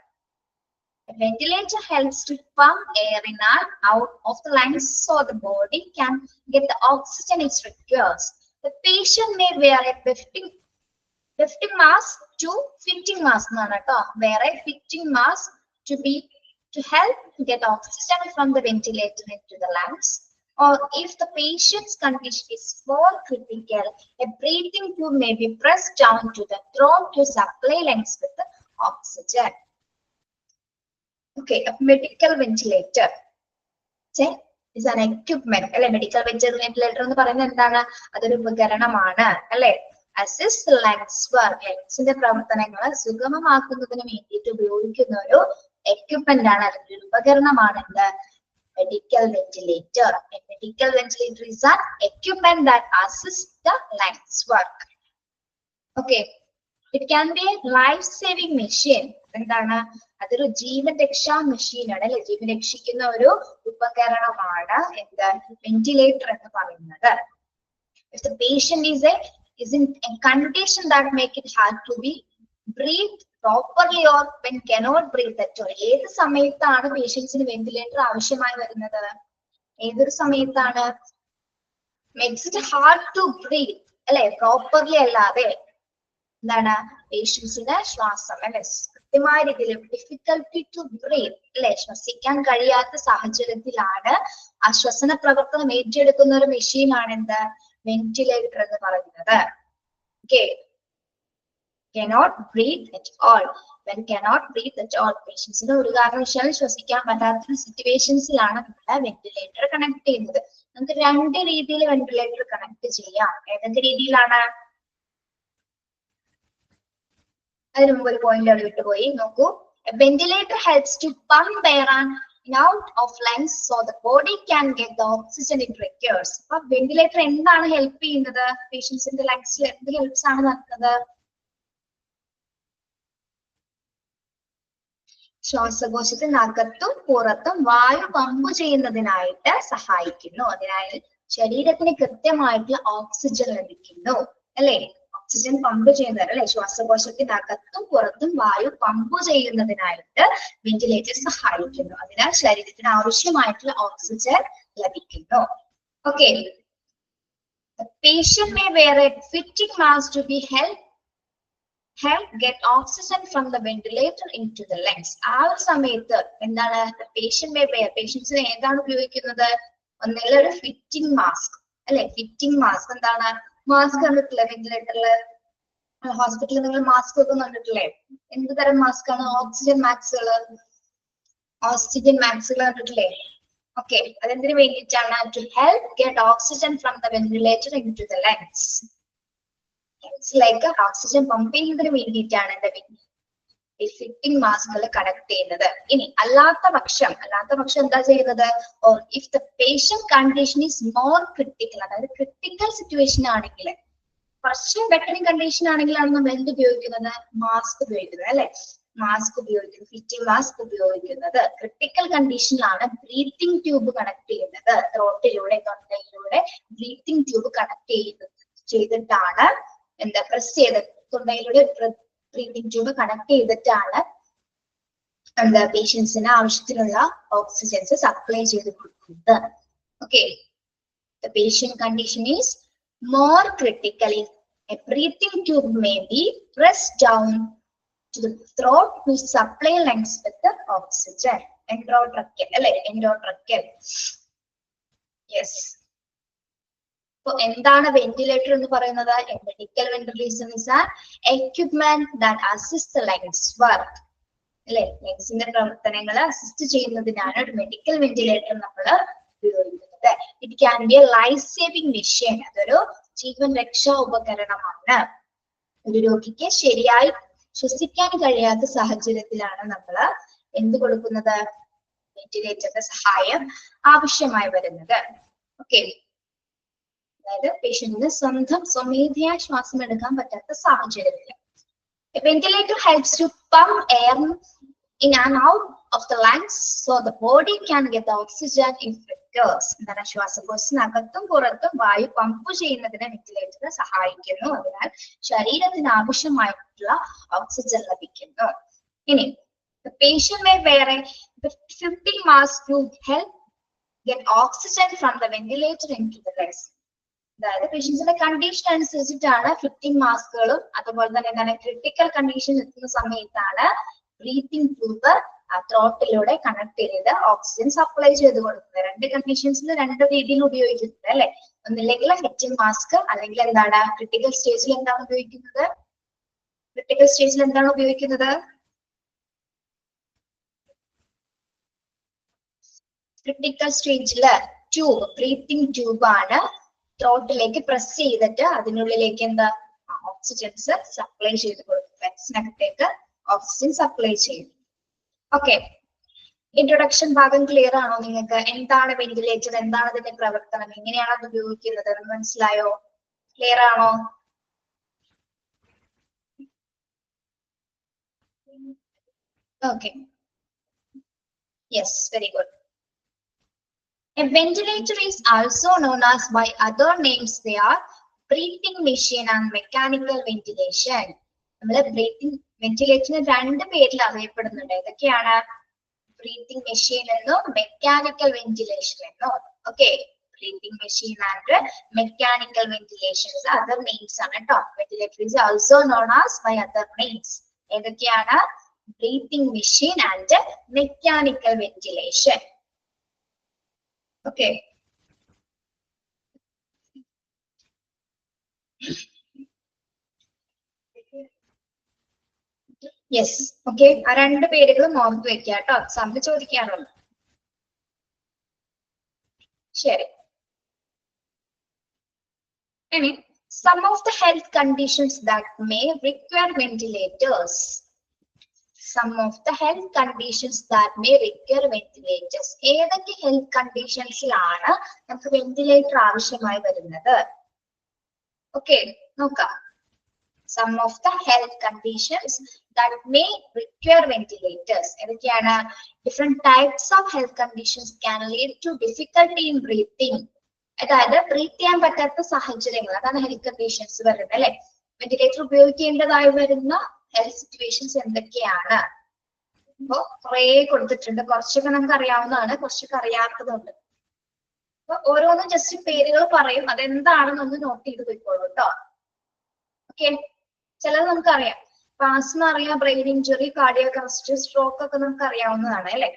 The ventilator helps to pump air in and out of the lungs so the body can get the oxygen it requires. The patient may wear a lifting mask to fitting mask എന്നാണ് കേട്ടോ. വേറെ fitting mask to be to help get oxygen from the ventilator into the lungs, or if the patient's condition is more critical, a breathing tube may be pressed down to the throat to supply lungs with the oxygen. Okay, a medical ventilator is an equipment. അല്ലെ, medical ventilator എന്ന് പറയുന്നത് എന്താണ്? അതൊരു ഉപകരണമാണ് അല്ലെ. Assist lungs work, ലങ്സിന്റെ പ്രവർത്തനങ്ങൾ സുഗമമാക്കുന്നതിന് വേണ്ടിയിട്ട് ഉപയോഗിക്കുന്ന ഒരു equipment ആണ്, അല്ലെങ്കിൽ ഒരു ഉപകരണമാണ് എന്ത്? Medical ventilator. A medical ventilator is an equipment that assists the lungs work. Okay, it can be a life-saving machine. എന്താണ്? അതൊരു ജീവൻ രക്ഷാ മെഷീൻ ആണ് അല്ലെ, ജീവൻ രക്ഷിക്കുന്ന ഒരു ഉപകരണമാണ് എന്ത്? വെന്റിലേറ്റർ എന്ന് പറയുന്നത്. If the patient is in a condition that make it hard to be breathe properly or when cannot breathe at all, ഏത് സമയത്താണ് പേഷ്യൻസിന് വെന്റിലേറ്റർ ആവശ്യമായി വരുന്നത്? ഏതൊരു സമയത്താണ്? makes it hard to breathe അല്ലെ, പ്രോപ്പർലി അല്ലാതെ എന്താണ്? പേഷ്യൻസിന് ശ്വാസം അല്ലെ കൃത്യമായ രീതിയിൽ ഡിഫിക്കൽട്ടി ടു ബ്രീത്ത് അല്ലെ, ശ്വസിക്കാൻ കഴിയാത്ത സാഹചര്യത്തിലാണ് ആ ശ്വസന പ്രവർത്തനം ഏറ്റെടുക്കുന്ന ഒരു മെഷീനാണ് എന്ത്? വെന്റിലേറ്റർ എന്ന് പറയുന്നത്. Okay, cannot breathe at all. When cannot breathe at all, പേഷ്യൻസിന് ഒരു കാരണവശാലും ശ്വസിക്കാൻ പറ്റാത്ത സിറ്റുവേഷൻസിലാണ് നമ്മൾ വെന്റിലേറ്റർ കണക്ട് ചെയ്യുന്നത്. നമുക്ക് രണ്ട് രീതിയിൽ വെന്റിലേറ്റർ കണക്ട് ചെയ്യാം. ഏതൊക്കെ രീതിയിലാണ്? അതിന് മുമ്പ് ഒരു പോയിന്റ് അവിടെ വിട്ടുപോയി, നോക്കൂ. Ventilator helps to pump air out of lungs so the body can get the oxygen it requires. അപ്പൊ വെന്റിലേറ്റർ എന്താണ് ഹെൽപ്പ് ചെയ്യുന്നത്? പേഷ്യൻസിന്റെ ലങ്സിൽ എന്ത് ഹെൽപ്സ് ആണ് നടക്കുന്നത്? ശ്വാസകോശത്തിനകത്തും പുറത്തും വായു പമ്പ് ചെയ്യുന്നതിനായിട്ട് സഹായിക്കുന്നു. അതിനാൽ ശരീരത്തിന് കൃത്യമായിട്ടുള്ള ഓക്സിജൻ ലഭിക്കുന്നു അല്ലെ. ഓക്സിജൻ പമ്പ് ചെയ്യുന്നത് അല്ലെ, ശ്വാസകോശത്തിനകത്തും പുറത്തും വായു പമ്പ് ചെയ്യുന്നതിനായിട്ട് വെന്റിലേറ്റർ സഹായിക്കുന്നു. അതിനാൽ ശരീരത്തിന് ആവശ്യമായിട്ടുള്ള ഓക്സിജൻ ലഭിക്കുന്നു. Okay, the patient may wear a fitting mask to be help get oxygen from the ventilator into the lungs. ആ ഒരു സമയത്ത് എന്താണ്? patient may wear, പേഷ്യൻസിന് ഏതാണ് ഉപയോഗിക്കുന്നത്? ഒന്നില്ല ഒരു ഫിറ്റിംഗ് മാസ്ക് അല്ലെ. ഫിറ്റിംഗ് മാസ്ക് എന്താണ്? മാസ്ക് കണ്ടിട്ടില്ലേ വെന്റിലേറ്ററില്? ഹോസ്പിറ്റലിൽ നിങ്ങൾ മാസ്ക് ഒക്കെ കണ്ടിട്ടില്ലേ? എന്ത് തരം മാസ്ക് ആണ്? ഓക്സിജൻ മാസ്കുകള് കണ്ടിട്ടില്ലേ? ഓക്കെ, അതെന്തിനു വേണ്ടിയിട്ടാണ്? To help get oxygen from the ventilator into the lungs. ലങ്സിലേക്ക് ഓക്സിജൻ പമ്പ് ചെയ്യുന്നതിന് വേണ്ടിയിട്ടാണ് ഈ ഫിറ്റിംഗ് മാസ്കുകൾ കണക്ട് ചെയ്യുന്നത്. ഇനി അല്ലാത്ത പക്ഷം എന്താ ചെയ്യുന്നത്? Or if the patient condition is more critical, അതായത് ക്രിട്ടിക്കൽ സിറ്റുവേഷൻ ആണെങ്കിൽ, കുറച്ച് ബെറ്ററിംഗ് കണ്ടീഷൻ ആണെങ്കിലാണ് നമ്മൾ എന്ത് ഉപയോഗിക്കുന്നത്? മാസ്ക് ഉപയോഗിക്കുന്നത് അല്ലെ. മാസ്ക് ഉപയോഗിക്കുന്നത്, ഫിറ്റിംഗ് മാസ്ക് ഉപയോഗിക്കുന്നത്. ക്രിട്ടിക്കൽ കണ്ടീഷനിലാണ് ബ്രീത്തിങ് ട്യൂബ് കണക്ട് ചെയ്യുന്നത്. ത്രോട്ടിലൂടെ, തൊണ്ടയിലൂടെ ബ്രീത്തിങ് ട്യൂബ് കണക്ട് ചെയ്തിട്ടാണ് എന്താ പ്രസ് ചെയ്ത് തൊണ്ടയിലൂടെ ബ്രീത്തിങ് ട്യൂബ് കണക്ട് ചെയ്തിട്ടാണ് എന്താ പേഷ്യൻസിന് ആവശ്യത്തിനുള്ള ഓക്സിജൻസ് സപ്ലൈ ചെയ്ത് കൊടുക്കുന്നത്. Okay, the patient condition is more critical. A breathing tube may be pressed down to the throat to supply lungs with the oxygen. Endotracheal അല്ലെ, endotracheal. Yes. So എന്താണ് ventilator എന്ന് പറയുന്നത്? Medical ventilation is an equipment that assists the lungs work. അല്ലെ, ലങ്സിന്റെ പ്രവർത്തനങ്ങളെ assist ചെയ്യുന്നതിനാണ് ഒരു medical ventilator നമ്മൾ ഉപയോഗിക്കുന്നത്. It can be A life saving machine. അതൊരു ജീവൻ രക്ഷാ ഉപകരണമാണ്. ഒരു രോഗിക്ക് ശരിയായി ശ്വസിക്കാൻ കഴിയാത്ത സാഹചര്യത്തിലാണ് നമ്മൾ എന്ത് കൊടുക്കുന്നത്? വെന്റിലേറ്ററിന്റെ സഹായം ആവശ്യമായി വരുന്നത്. ഓക്കെ, അതായത് പേഷ്യന്റിന് സ്വമേധയാ ശ്വാസം എടുക്കാൻ പറ്റാത്ത സാഹചര്യത്തിൽ ventilator helps to pump air in and out of the lungs so the body can get the oxygen it requires. എന്താണ്? ശ്വാസകോശത്തിനകത്തും പുറത്തും വായു പമ്പ് ചെയ്യുന്നതിന് വെന്റിലേറ്റർ സഹായിക്കുന്നു. അതിനാൽ ശരീരത്തിന് ആവശ്യമായിട്ടുള്ള ഓക്സിജൻ ലഭിക്കുന്നു. ഇനി the patient may wear a fitting mask to help get oxygen from the ventilator into the lungs. അതായത് പേഷ്യൻസിന്റെ കണ്ടീഷൻ അനുസരിച്ചിട്ടാണ് ഫിറ്റിംഗ് മാസ്കുകളും അതുപോലെ തന്നെ എന്താണ് ക്രിട്ടിക്കൽ കണ്ടീഷൻ എത്തുന്ന സമയത്താണ് ബ്രീത്തിങ് ട്യൂബ് ത്രോട്ടിലൂടെ കണക്ട് ചെയ്ത് ഓക്സിജൻ സപ്ലൈ ചെയ്ത് കൊടുക്കുന്നത്. രണ്ട് കണ്ടീഷൻസിൽ രണ്ട് രീതിയിൽ ഉപയോഗിക്കുന്നുണ്ട് അല്ലെ. ഒന്നില്ലെങ്കിൽ ഹെറ്റിംഗ് മാസ്ക്, അല്ലെങ്കിൽ എന്താണ് ക്രിട്ടിക്കൽ സ്റ്റേജിൽ എന്താണ് ഉപയോഗിക്കുന്നത്? ക്രിട്ടിക്കൽ സ്റ്റേജിൽ എന്താണ് ഉപയോഗിക്കുന്നത്? ക്രിട്ടിക്കൽ സ്റ്റേജില് ട്യൂബ്, ബ്രീത്തിങ് ട്യൂബ് ആണ് ത്രോട്ടിലേക്ക് പ്രസ് ചെയ്തിട്ട് അതിനുള്ളിലേക്ക് എന്താ ഓക്സിജൻസ് സപ്ലൈ ചെയ്ത് കൊടുക്കും. ലങ്സിനകത്തേക്ക് ഓക്സിജൻ സപ്ലൈ ചെയ്യും. ഓക്കെ, ഇൻട്രൊഡക്ഷൻ ഭാഗം ക്ലിയർ ആണോ നിങ്ങൾക്ക്? എന്താണ് വെന്റിലേറ്റർ, എന്താണ് അതിന്റെ പ്രവർത്തനം, എങ്ങനെയാണ് അത് ഉപയോഗിക്കുന്നത് എന്ന് മനസ്സിലായോ? ക്ലിയർ ആണോ? Okay, yes, very good. A ventilator is also known as by other names. They are breathing machine and mechanical ventilation. നമ്മൾ ബ്രീത്തിങ് വെന്റിലേറ്ററിന് രണ്ട് പേരിൽ അറിയപ്പെടുന്നുണ്ട്. ഏതൊക്കെയാണ്? ബ്രീത്തിങ് മെഷീൻ എന്നും മെക്കാനിക്കൽ വെന്റിലേഷൻ എന്നും. Okay, breathing machine and mechanical ventilation other names ആണ് കേട്ടോ. Ventilator is also known as by other names. ഏതൊക്കെയാണ്? Breathing machine and mechanical ventilation. Okay. Yes. Okay. ആ രണ്ട് പേരുകളും ഓർത്ത് വെക്കുക കേട്ടോ. എക്സാമിന് ചോദിക്കാറുണ്ട്. ശരി. ഇനി some of the health conditions that may require ventilators. Some of the health conditions that may require ventilators. ഏതൊക്കെ ഹെൽത്ത് കണ്ടീഷൻസിലാണ് നമുക്ക് വെന്റിലേറ്റർ ആവശ്യമായി വരുന്നത്? ഓക്കെ, നോക്കാം. Some of the health conditions that may require ventilators. ഏതൊക്കെയാണ്? Different types of health conditions can lead to difficulty in breathing. അതായത് breath ചെയ്യാൻ പറ്റാത്ത സാഹചര്യങ്ങൾ, അതാണ് ഹെൽത്ത് കണ്ടീഷൻസ് വരുന്നത് അല്ലെ. വെന്റിലേറ്റർ ഉപയോഗിക്കേണ്ടതായി വരുന്ന ഹെൽത്ത് സിറ്റുവേഷൻസ് എന്തൊക്കെയാണ്? അപ്പൊ കുറെ കൊടുത്തിട്ടുണ്ട്. കുറച്ചൊക്കെ നമുക്ക് അറിയാവുന്നതാണ്, കുറച്ചൊക്കെ അറിയാത്തതുണ്ട്. അപ്പൊ ഓരോന്നും ജസ്റ്റ് പേരുകൾ പറയും, അതെന്താണെന്നൊന്ന് നോട്ട് ചെയ്ത് പോയിക്കോളൂ കേട്ടോ. ഓക്കെ, ചിലത് നമുക്കറിയാം. ആസ്മ അറിയാം, brain injury, cardiac arrest, stroke ഒക്കെ നമുക്ക് അറിയാവുന്നതാണ് അല്ലെ.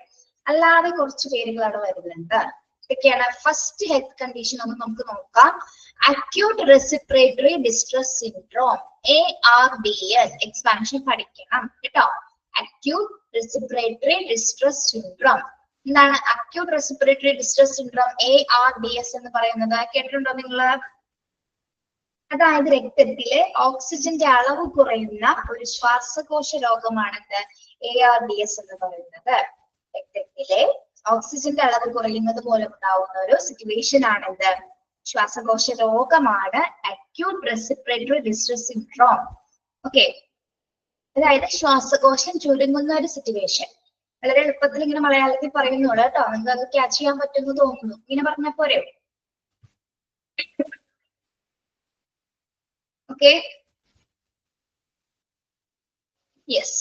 അല്ലാതെ കുറച്ച് പേരുകളാണ് വരുന്നുണ്ട്. ഇതൊക്കെയാണ്. ഫസ്റ്റ് ഹെൽത്ത് കണ്ടീഷൻ ഒന്ന് നമുക്ക് നോക്കാം. Acute respiratory distress syndrome, ARDS. Expansion പഠിക്കണം കേട്ടോ. Acute respiratory distress syndrome. എന്താണ് acute respiratory distress syndrome, ARDS എന്ന് പറയുന്നത്? കേട്ടിട്ടുണ്ടോ നിങ്ങള്? അതായത് രക്തത്തിലെ ഓക്സിജന്റെ അളവ് കുറയുന്ന ഒരു ശ്വാസകോശ രോഗമാണെന്ന് ARDS എന്ന് പറയുന്നത്. രക്തത്തിലെ ഓക്സിജന്റെ അളവ് കുറയുന്നത് മൂലം ഉണ്ടാവുന്ന ഒരു സിറ്റുവേഷൻ ആണെന്ത്? ശ്വാസകോശ രോഗമാണ് acute respiratory distress syndrome. Okay, അതായത് ശ്വാസകോശം ചുരുങ്ങുന്ന ഒരു സിറ്റുവേഷൻ. വളരെ എളുപ്പത്തിൽ ഇങ്ങനെ മലയാളത്തിൽ പറയുന്നുള്ളൂ കേട്ടോ. നിങ്ങൾക്ക് അത് ക്യാച്ച് ചെയ്യാൻ പറ്റുമെന്ന് തോന്നുന്നു. ഇങ്ങനെ പറഞ്ഞ പോരെ? Okay, yes.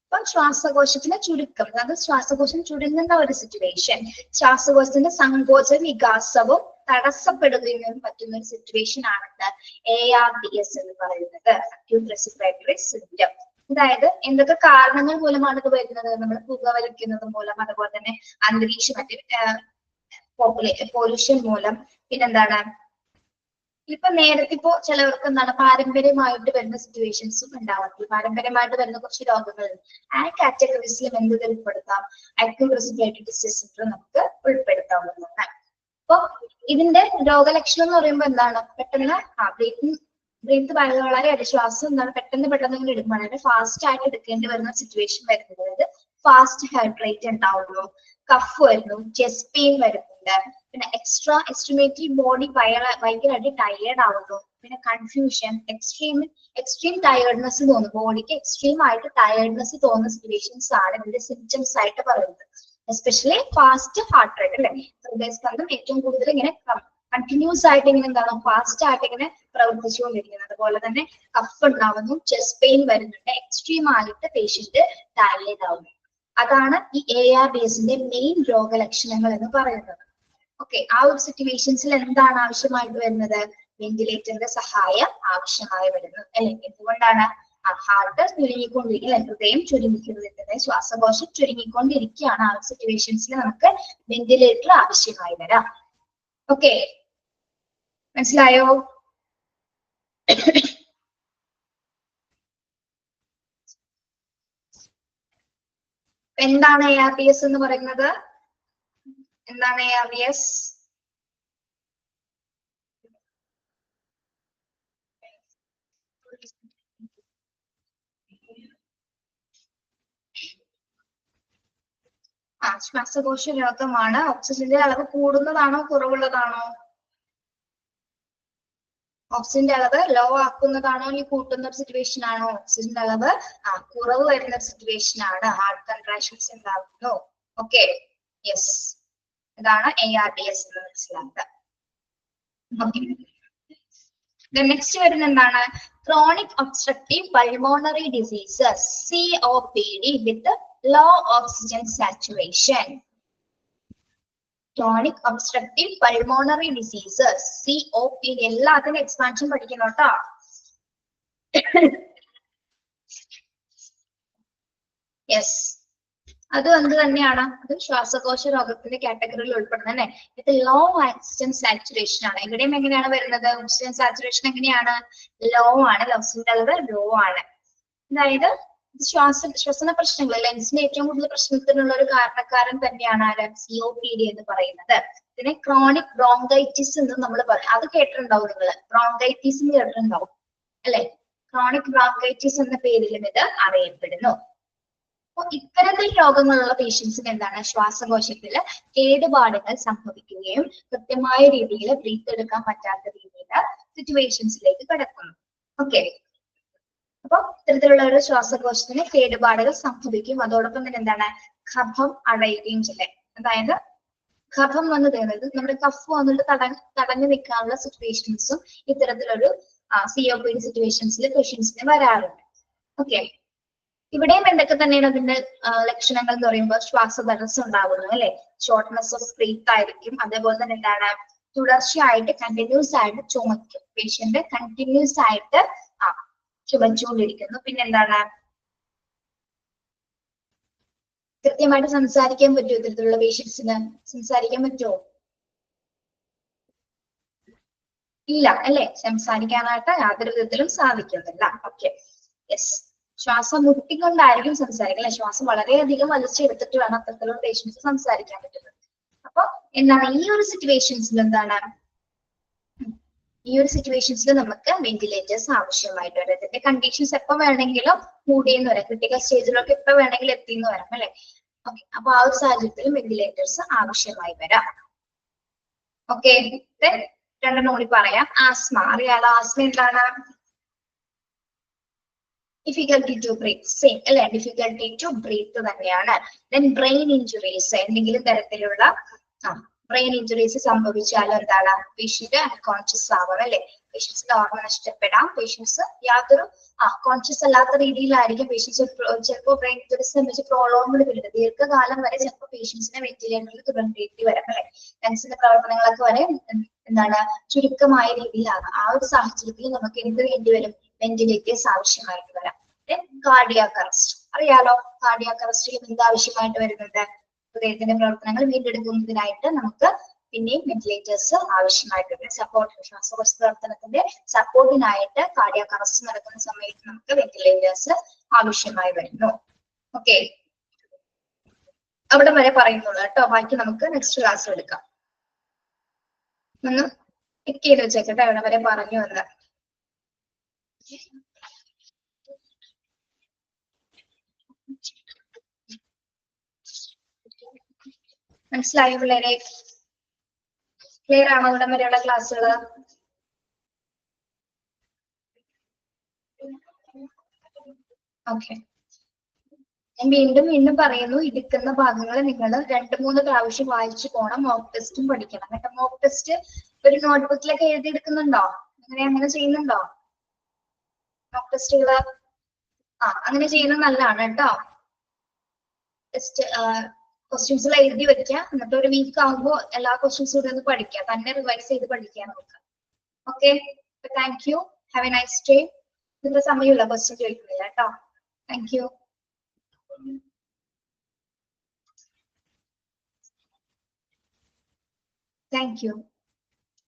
അപ്പൊ ശ്വാസകോശത്തിന്റെ ചുരുക്കം, അതായത് ശ്വാസകോശം ചുരുങ്ങുന്ന ഒരു സിറ്റുവേഷൻ, ശ്വാസകോശത്തിന്റെ സങ്കോച വികാസവും തടസ്സപ്പെടുകയും പറ്റുന്ന ഒരു സിറ്റുവേഷൻ ആണെന്ന് ARDS എന്ന് പറയുന്നത്, അക്യൂട്ട് റെസ്പിറേറ്ററി സിൻഡ്രോം. അതായത് എന്തൊക്കെ കാരണങ്ങൾ മൂലമാണ് ഇത് വരുന്നത്? നമ്മൾ പുകവലിക്കുന്നത് മൂലം, അതുപോലെ തന്നെ അന്തരീക്ഷ പൊല്യൂഷൻ മൂലം, പിന്നെന്താണ് ഇപ്പൊ നേരത്തെ ഇപ്പോ ചിലവർക്ക് എന്താണ് പാരമ്പര്യമായിട്ട് വരുന്ന സിറ്റുവേഷൻസും ഉണ്ടാവാറുണ്ട്. പാരമ്പര്യമായിട്ട് വരുന്ന കുറച്ച് രോഗങ്ങളുണ്ട്. ആ കാറ്റഗറീസിലും എന്ത് ഉൾപ്പെടുത്താം? അക്യൂട്ട് റെസ്പിറേറ്ററി ഡിസ്ട്രസ് സിൻഡ്രോം നമുക്ക് ഉൾപ്പെടുത്താവുന്നതാണ്. അപ്പൊ ഇതിന്റെ രോഗലക്ഷണം എന്ന് പറയുമ്പോൾ എന്താണ്? പെട്ടെന്ന് ബ്രീത്ത് വളരെ ശ്വാസം എന്താണ് പെട്ടെന്ന് ഇങ്ങനെ എടുക്കും, വളരെ ഫാസ്റ്റ് ആയിട്ട് എടുക്കേണ്ടി വരുന്ന സിറ്റുവേഷൻ വരുന്നത്. ഫാസ്റ്റ് ഹാർട്ട് റേറ്റ് ഉണ്ടാവുന്നു, കഫ് വരുന്നു, ചെസ്റ്റ് പെയിൻ വരുന്നുണ്ട്, പിന്നെ എസ്റ്റിമേറ്ററി ബോഡി ഭയങ്കരമായിട്ട് ടയേർഡ് ആവുന്നു, പിന്നെ കൺഫ്യൂഷൻ, എക്സ്ട്രീം ടയേർഡ്നെസ് തോന്നുന്നു, ബോഡിക്ക് എക്സ്ട്രീം ആയിട്ട് ടയേർഡ്നെസ് തോന്നുന്ന സിറ്റുവേഷൻസ് ആണ് ഇതിന്റെ സിംറ്റംസ് ആയിട്ട് പറയുന്നത്. എസ്പെഷ്യലി ഫാസ്റ്റ് ഹാർട്ട് റേറ്റ് അല്ലെ, ഹൃദയസ്പന്ദം ഏറ്റവും കൂടുതൽ ഇങ്ങനെ കണ്ടിന്യൂസ് ആയിട്ട് ഇങ്ങനെ എന്താണ് ഫാസ്റ്റ് ആയിട്ട് ഇങ്ങനെ പ്രവർത്തിച്ചുകൊണ്ടിരിക്കുന്നത്. അതുപോലെ തന്നെ കഫ് ഉണ്ടാവുന്നു, ചെസ്റ്റ് പെയിൻ വരുന്നുണ്ട്, എക്സ്ട്രീം ആയിട്ട് പേഷ്യന്റ് ടയേർഡ് ആവുന്നു. അതാണ് ഈ ARDSന്റെ മെയിൻ രോഗലക്ഷണങ്ങൾ എന്ന് പറയുന്നത്. ഓക്കെ, ആ ഒരു സിറ്റുവേഷൻസിൽ എന്താണ് ആവശ്യമായിട്ട് വരുന്നത്? വെന്റിലേറ്ററിന്റെ സഹായം ആവശ്യമായി വരുന്നു അല്ലെ. എന്തുകൊണ്ടാണ്? ഹാർട്ട് ചുരുങ്ങിക്കൊണ്ടിരിക്കുക, ഹൃദയം ചുരുങ്ങിക്കൊണ്ടിരിക്കുന്നത്, ശ്വാസകോശം ചുരുങ്ങിക്കൊണ്ടിരിക്കുകയാണ്. ആ സിറ്റുവേഷൻസിൽ നമുക്ക് വെന്റിലേറ്റർ ആവശ്യമായി വരാം. ഓക്കെ, മനസ്സിലായോ? എന്താണ് ARDS എന്ന് പറയുന്നത്? എന്താണ് ARDS? ശ്വാസകോശ രോഗമാണ്. ഓക്സിജന്റെ അളവ് കൂടുന്നതാണോ കുറവുള്ളതാണോ? ഓക്സിജന്റെ അളവ് ലോ ആക്കുന്നതാണോ അല്ലെങ്കിൽ കൂട്ടുന്ന ഒരു സിറ്റുവേഷൻ ആണോ? ഓക്സിജന്റെ അളവ് കുറവ് വരുന്ന ഒരു സിറ്റുവേഷൻ ആണ്. ഹാർട്ട് കൺട്രാക്ഷൻസ് ഉണ്ടാകുന്നു. ഓക്കെ, യെസ്, ഇതാണ് ARDS എന്ന് മനസ്സിലാക്കുക. ഓക്കെ, നെക്സ്റ്റ് വരുന്ന എന്താണ്? Chronic obstructive pulmonary diseases COPD with low oxygen saturation. Chronic obstructive pulmonary diseases COPD എല്ലാത്തിനും എക്സ്പാൻഷൻ പഠിക്കണം കേട്ടോ. യെസ്, അത് എന്ത് തന്നെയാണ്? അത് ശ്വാസകോശ രോഗത്തിന്റെ കാറ്റഗറിയിൽ ഉൾപ്പെടുന്നത് തന്നെ. ഇത് ലോ ഓക്സിജൻ സാച്ചുറേഷൻ ആണ്. ഇവിടെയും എങ്ങനെയാണ് വരുന്നത്? ഓക്സിജൻ സാച്ചുറേഷൻ എങ്ങനെയാണ്? ലോ ആണ്. ഓക്സിജന്റെ അളവ് ലോ ആണ്. അതായത് ശ്വസന പ്രശ്നങ്ങൾ, ലങ്സിന്റെ ഏറ്റവും കൂടുതൽ പ്രശ്നത്തിനുള്ള ഒരു കാരണക്കാരൻ തന്നെയാണ് COPD എന്ന് പറയുന്നത്. ഇതിനെ ക്രോണിക് ബ്രോങ്കൈറ്റിസ് എന്ന് നമ്മൾ പറയും. അത് കേട്ടിട്ടുണ്ടാവും നിങ്ങൾ. ബ്രോങ്കൈറ്റിസ് കേട്ടിട്ടുണ്ടാവും അല്ലെ? ക്രോണിക് ബ്രോങ്കൈറ്റിസ് എന്ന പേരിലും ഇത് അറിയപ്പെടുന്നു. അപ്പൊ ഇത്തരത്തിൽ രോഗങ്ങളുള്ള പേഷ്യൻസിന് എന്താണ്? ശ്വാസകോശത്തിൽ കേടുപാടുകൾ സംഭവിക്കുകയും കൃത്യമായ രീതിയിൽ ബ്രീത്ത് എടുക്കാൻ പറ്റാത്ത രീതിയിൽ സിറ്റുവേഷൻസിലേക്ക് കിടക്കുന്നു. ഓക്കെ, അപ്പൊ ഇത്തരത്തിലുള്ള ഒരു ശ്വാസകോശത്തിന് കേടുപാടുകൾ സംഭവിക്കും. അതോടൊപ്പം തന്നെ എന്താണ്? കഫം അടയുകയും ചെയ്യും. അതായത് കഫം വന്ന് തരുന്നത് നമ്മുടെ കഫ് വന്നിട്ട് തടഞ്ഞു നിൽക്കാനുള്ള സിറ്റുവേഷൻസും ഇത്തരത്തിലൊരു COPD സിറ്റുവേഷൻസിൽ പേഷ്യൻസിന് വരാറുണ്ട്. ഓക്കെ, ഇവിടെയും എന്തൊക്കെ തന്നെയാണ് അതിന്റെ ലക്ഷണങ്ങൾ എന്ന് പറയുമ്പോൾ ശ്വാസതടസ്സം ഉണ്ടാകുന്നു അല്ലെ? ഷോർട്ട്നെസ് ഓഫ് ബ്രീത്ത് ആയിരിക്കും. അതേപോലെ തന്നെ എന്താണ്? തുടർച്ചയായിട്ട് കണ്ടിന്യൂസ് ആയിട്ട് ചുമക്കും. പേഷ്യന്റ് കണ്ടിന്യൂസ് ആയിട്ട് ചുമച്ചുകൊണ്ടിരിക്കുന്നു. പിന്നെ എന്താണ്? കൃത്യമായിട്ട് സംസാരിക്കാൻ പറ്റുമോ? ഇത്തരത്തിലുള്ള പേഷ്യൻസിന് സംസാരിക്കാൻ പറ്റുമോ? ഇല്ല അല്ലെ? സംസാരിക്കാനായിട്ട് യാതൊരു വിധത്തിലും സാധിക്കുന്നില്ല. ഓക്കെ, യെസ്, ശ്വാസം മുട്ടിക്കൊണ്ടായിരിക്കും സംസാരിക്കുക അല്ലെ? ശ്വാസം വളരെയധികം വലിച്ചെടുത്തിട്ട് വേണം അത്തരത്തിലുള്ള പേഷ്യൻസ് സംസാരിക്കാൻ പറ്റുന്നത്. അപ്പൊ എന്താണ് ഈ ഒരു സിറ്റുവേഷൻസിൽ എന്താണ്? ഈ ഒരു സിറ്റുവേഷൻസിൽ നമുക്ക് വെന്റിലേറ്റേഴ്സ് ആവശ്യമായിട്ട് വരും. ഇതിന്റെ കണ്ടീഷൻസ് എപ്പോ വേണമെങ്കിലും കൂടിയെന്ന് വരാം. ക്രിട്ടിക്കൽ സ്റ്റേജിലൊക്കെ എപ്പോ വേണമെങ്കിലും എത്തിയെന്ന് വരാം അല്ലെ? ഓക്കെ, അപ്പൊ ആ ഒരു സാഹചര്യത്തിൽ വെന്റിലേറ്റേഴ്സ് ആവശ്യമായി വരാം. ഓക്കെ, രണ്ടെണ്ണം കൂടി പറയാം. ആസ്മ അറിയാലോ? ആസ്മ എന്താണ്? ഡിഫിക്കൽട്ടി ടു ബ്രീത്ത്, സെയിം അല്ലെ? ഡിഫിക്കൽട്ടി ടു ബ്രീത്ത് തന്നെയാണ്. ദെൻ ബ്രെയിൻ ഇഞ്ചുറീസ്, എന്തെങ്കിലും തരത്തിലുള്ള ബ്രെയിൻ ഇഞ്ചുറീസ് സംഭവിച്ചാലും എന്താണ്? പേഷ്യന്റ് അൺകോൺഷ്യസ് ആവാം അല്ലെ? പേഷ്യൻസിന്റെ ഓർമ്മ നഷ്ടപ്പെടാം. പേഷ്യൻസ് യാതൊരു കോൺഷ്യസ് അല്ലാത്ത രീതിയിലായിരിക്കും പേഷ്യൻസ്. ചിലപ്പോൾ ബ്രെയിൻ ഇഞ്ചുറീസ് സംബന്ധിച്ച് പ്രോളോങ്ഡ് പീരീഡ്, ദീർഘകാലം വരെ ചിലപ്പോൾ പേഷ്യൻസിനെ വെന്റിലേറ്ററിൽ തുടരേണ്ടി വരാം അല്ലെ? ലങ്സിന്റെ പ്രവർത്തനങ്ങളൊക്കെ വരെ എന്താണ്? ചുരുക്കമായ രീതിയിലാകാം. ആ ഒരു സാഹചര്യത്തിൽ നമുക്ക് എന്ത് വേണ്ടി വരും? വെന്റിലേറ്റേഴ്സ് ആവശ്യമായിട്ട് വരാം. കാർഡിയാക് അറസ്റ്റ് അറിയാലോ? കാർഡിയാക് അറസ്റ്റിൽ എന്ത് ആവശ്യമായിട്ട് വരുന്നുണ്ട്? ഹൃദയത്തിന്റെ പ്രവർത്തനങ്ങൾ വീണ്ടെടുക്കുന്നതിനായിട്ട് നമുക്ക് പിന്നെയും വെന്റിലേറ്റേഴ്സ് ആവശ്യമായിട്ടുണ്ട്. സപ്പോർട്ട്, ശ്വാസകോശ പ്രവർത്തനത്തിന്റെ സപ്പോർട്ടിനായിട്ട് കാർഡിയാക് അറസ്റ്റ് നടക്കുന്ന സമയത്ത് നമുക്ക് വെന്റിലേറ്റേഴ്സ് ആവശ്യമായി വരുന്നു. ഓക്കെ, അവിടെ വരെ പറയുന്നുള്ളൂ കേട്ടോ. ബാക്കി നമുക്ക് നെക്സ്റ്റ് ക്ലാസ് എടുക്കാം. ഒന്ന് ചെക്ക് ചെയ്ത് വെച്ചേക്കട്ടെ അവിടെ വരെ പറഞ്ഞു എന്ന്. മനസ്സിലായോ പിള്ളേരെ? ക്ലിയർ ആണോ ഇവിടെ വരെയുള്ള ക്ലാസ്സുകൾ? ഓക്കെ, ഞാൻ വീണ്ടും വീണ്ടും പറയുന്നു, ഇരിക്കുന്ന ഭാഗങ്ങൾ നിങ്ങൾ 2-3 പ്രാവശ്യം വായിച്ചു പോകണം. മോക്ക് ടെസ്റ്റും പഠിക്കണം കേട്ടോ. മോക്ക് ടെസ്റ്റ് ഒരു നോട്ട്ബുക്കിലൊക്കെ എഴുതിയെടുക്കുന്നുണ്ടോ? അങ്ങനെ ചെയ്യുന്നുണ്ടോ? മോക്ക് ടെസ്റ്റുകള് അങ്ങനെ ചെയ്യുന്നത് നല്ലതാണ് കേട്ടോ. ടെസ്റ്റ് ക്വസ്റ്റ്യൻസ് എഴുതി വെക്കുക. എന്നിട്ട് ഒരു വീക്ക് ആകുമ്പോൾ എല്ലാ ക്വസ്റ്റ്യൻസും കൂടെ ഒന്ന് പഠിക്കുക. തന്നെ റിവൈസ് ചെയ്ത് പഠിക്കാൻ നോക്കുക. Okay, thank you. Have A nice day. ഇത്ര സമയമുള്ള ക്വസ്റ്റ്യൻ ചോദിക്കുന്നത് കേട്ടോ. Thank you. Thank you.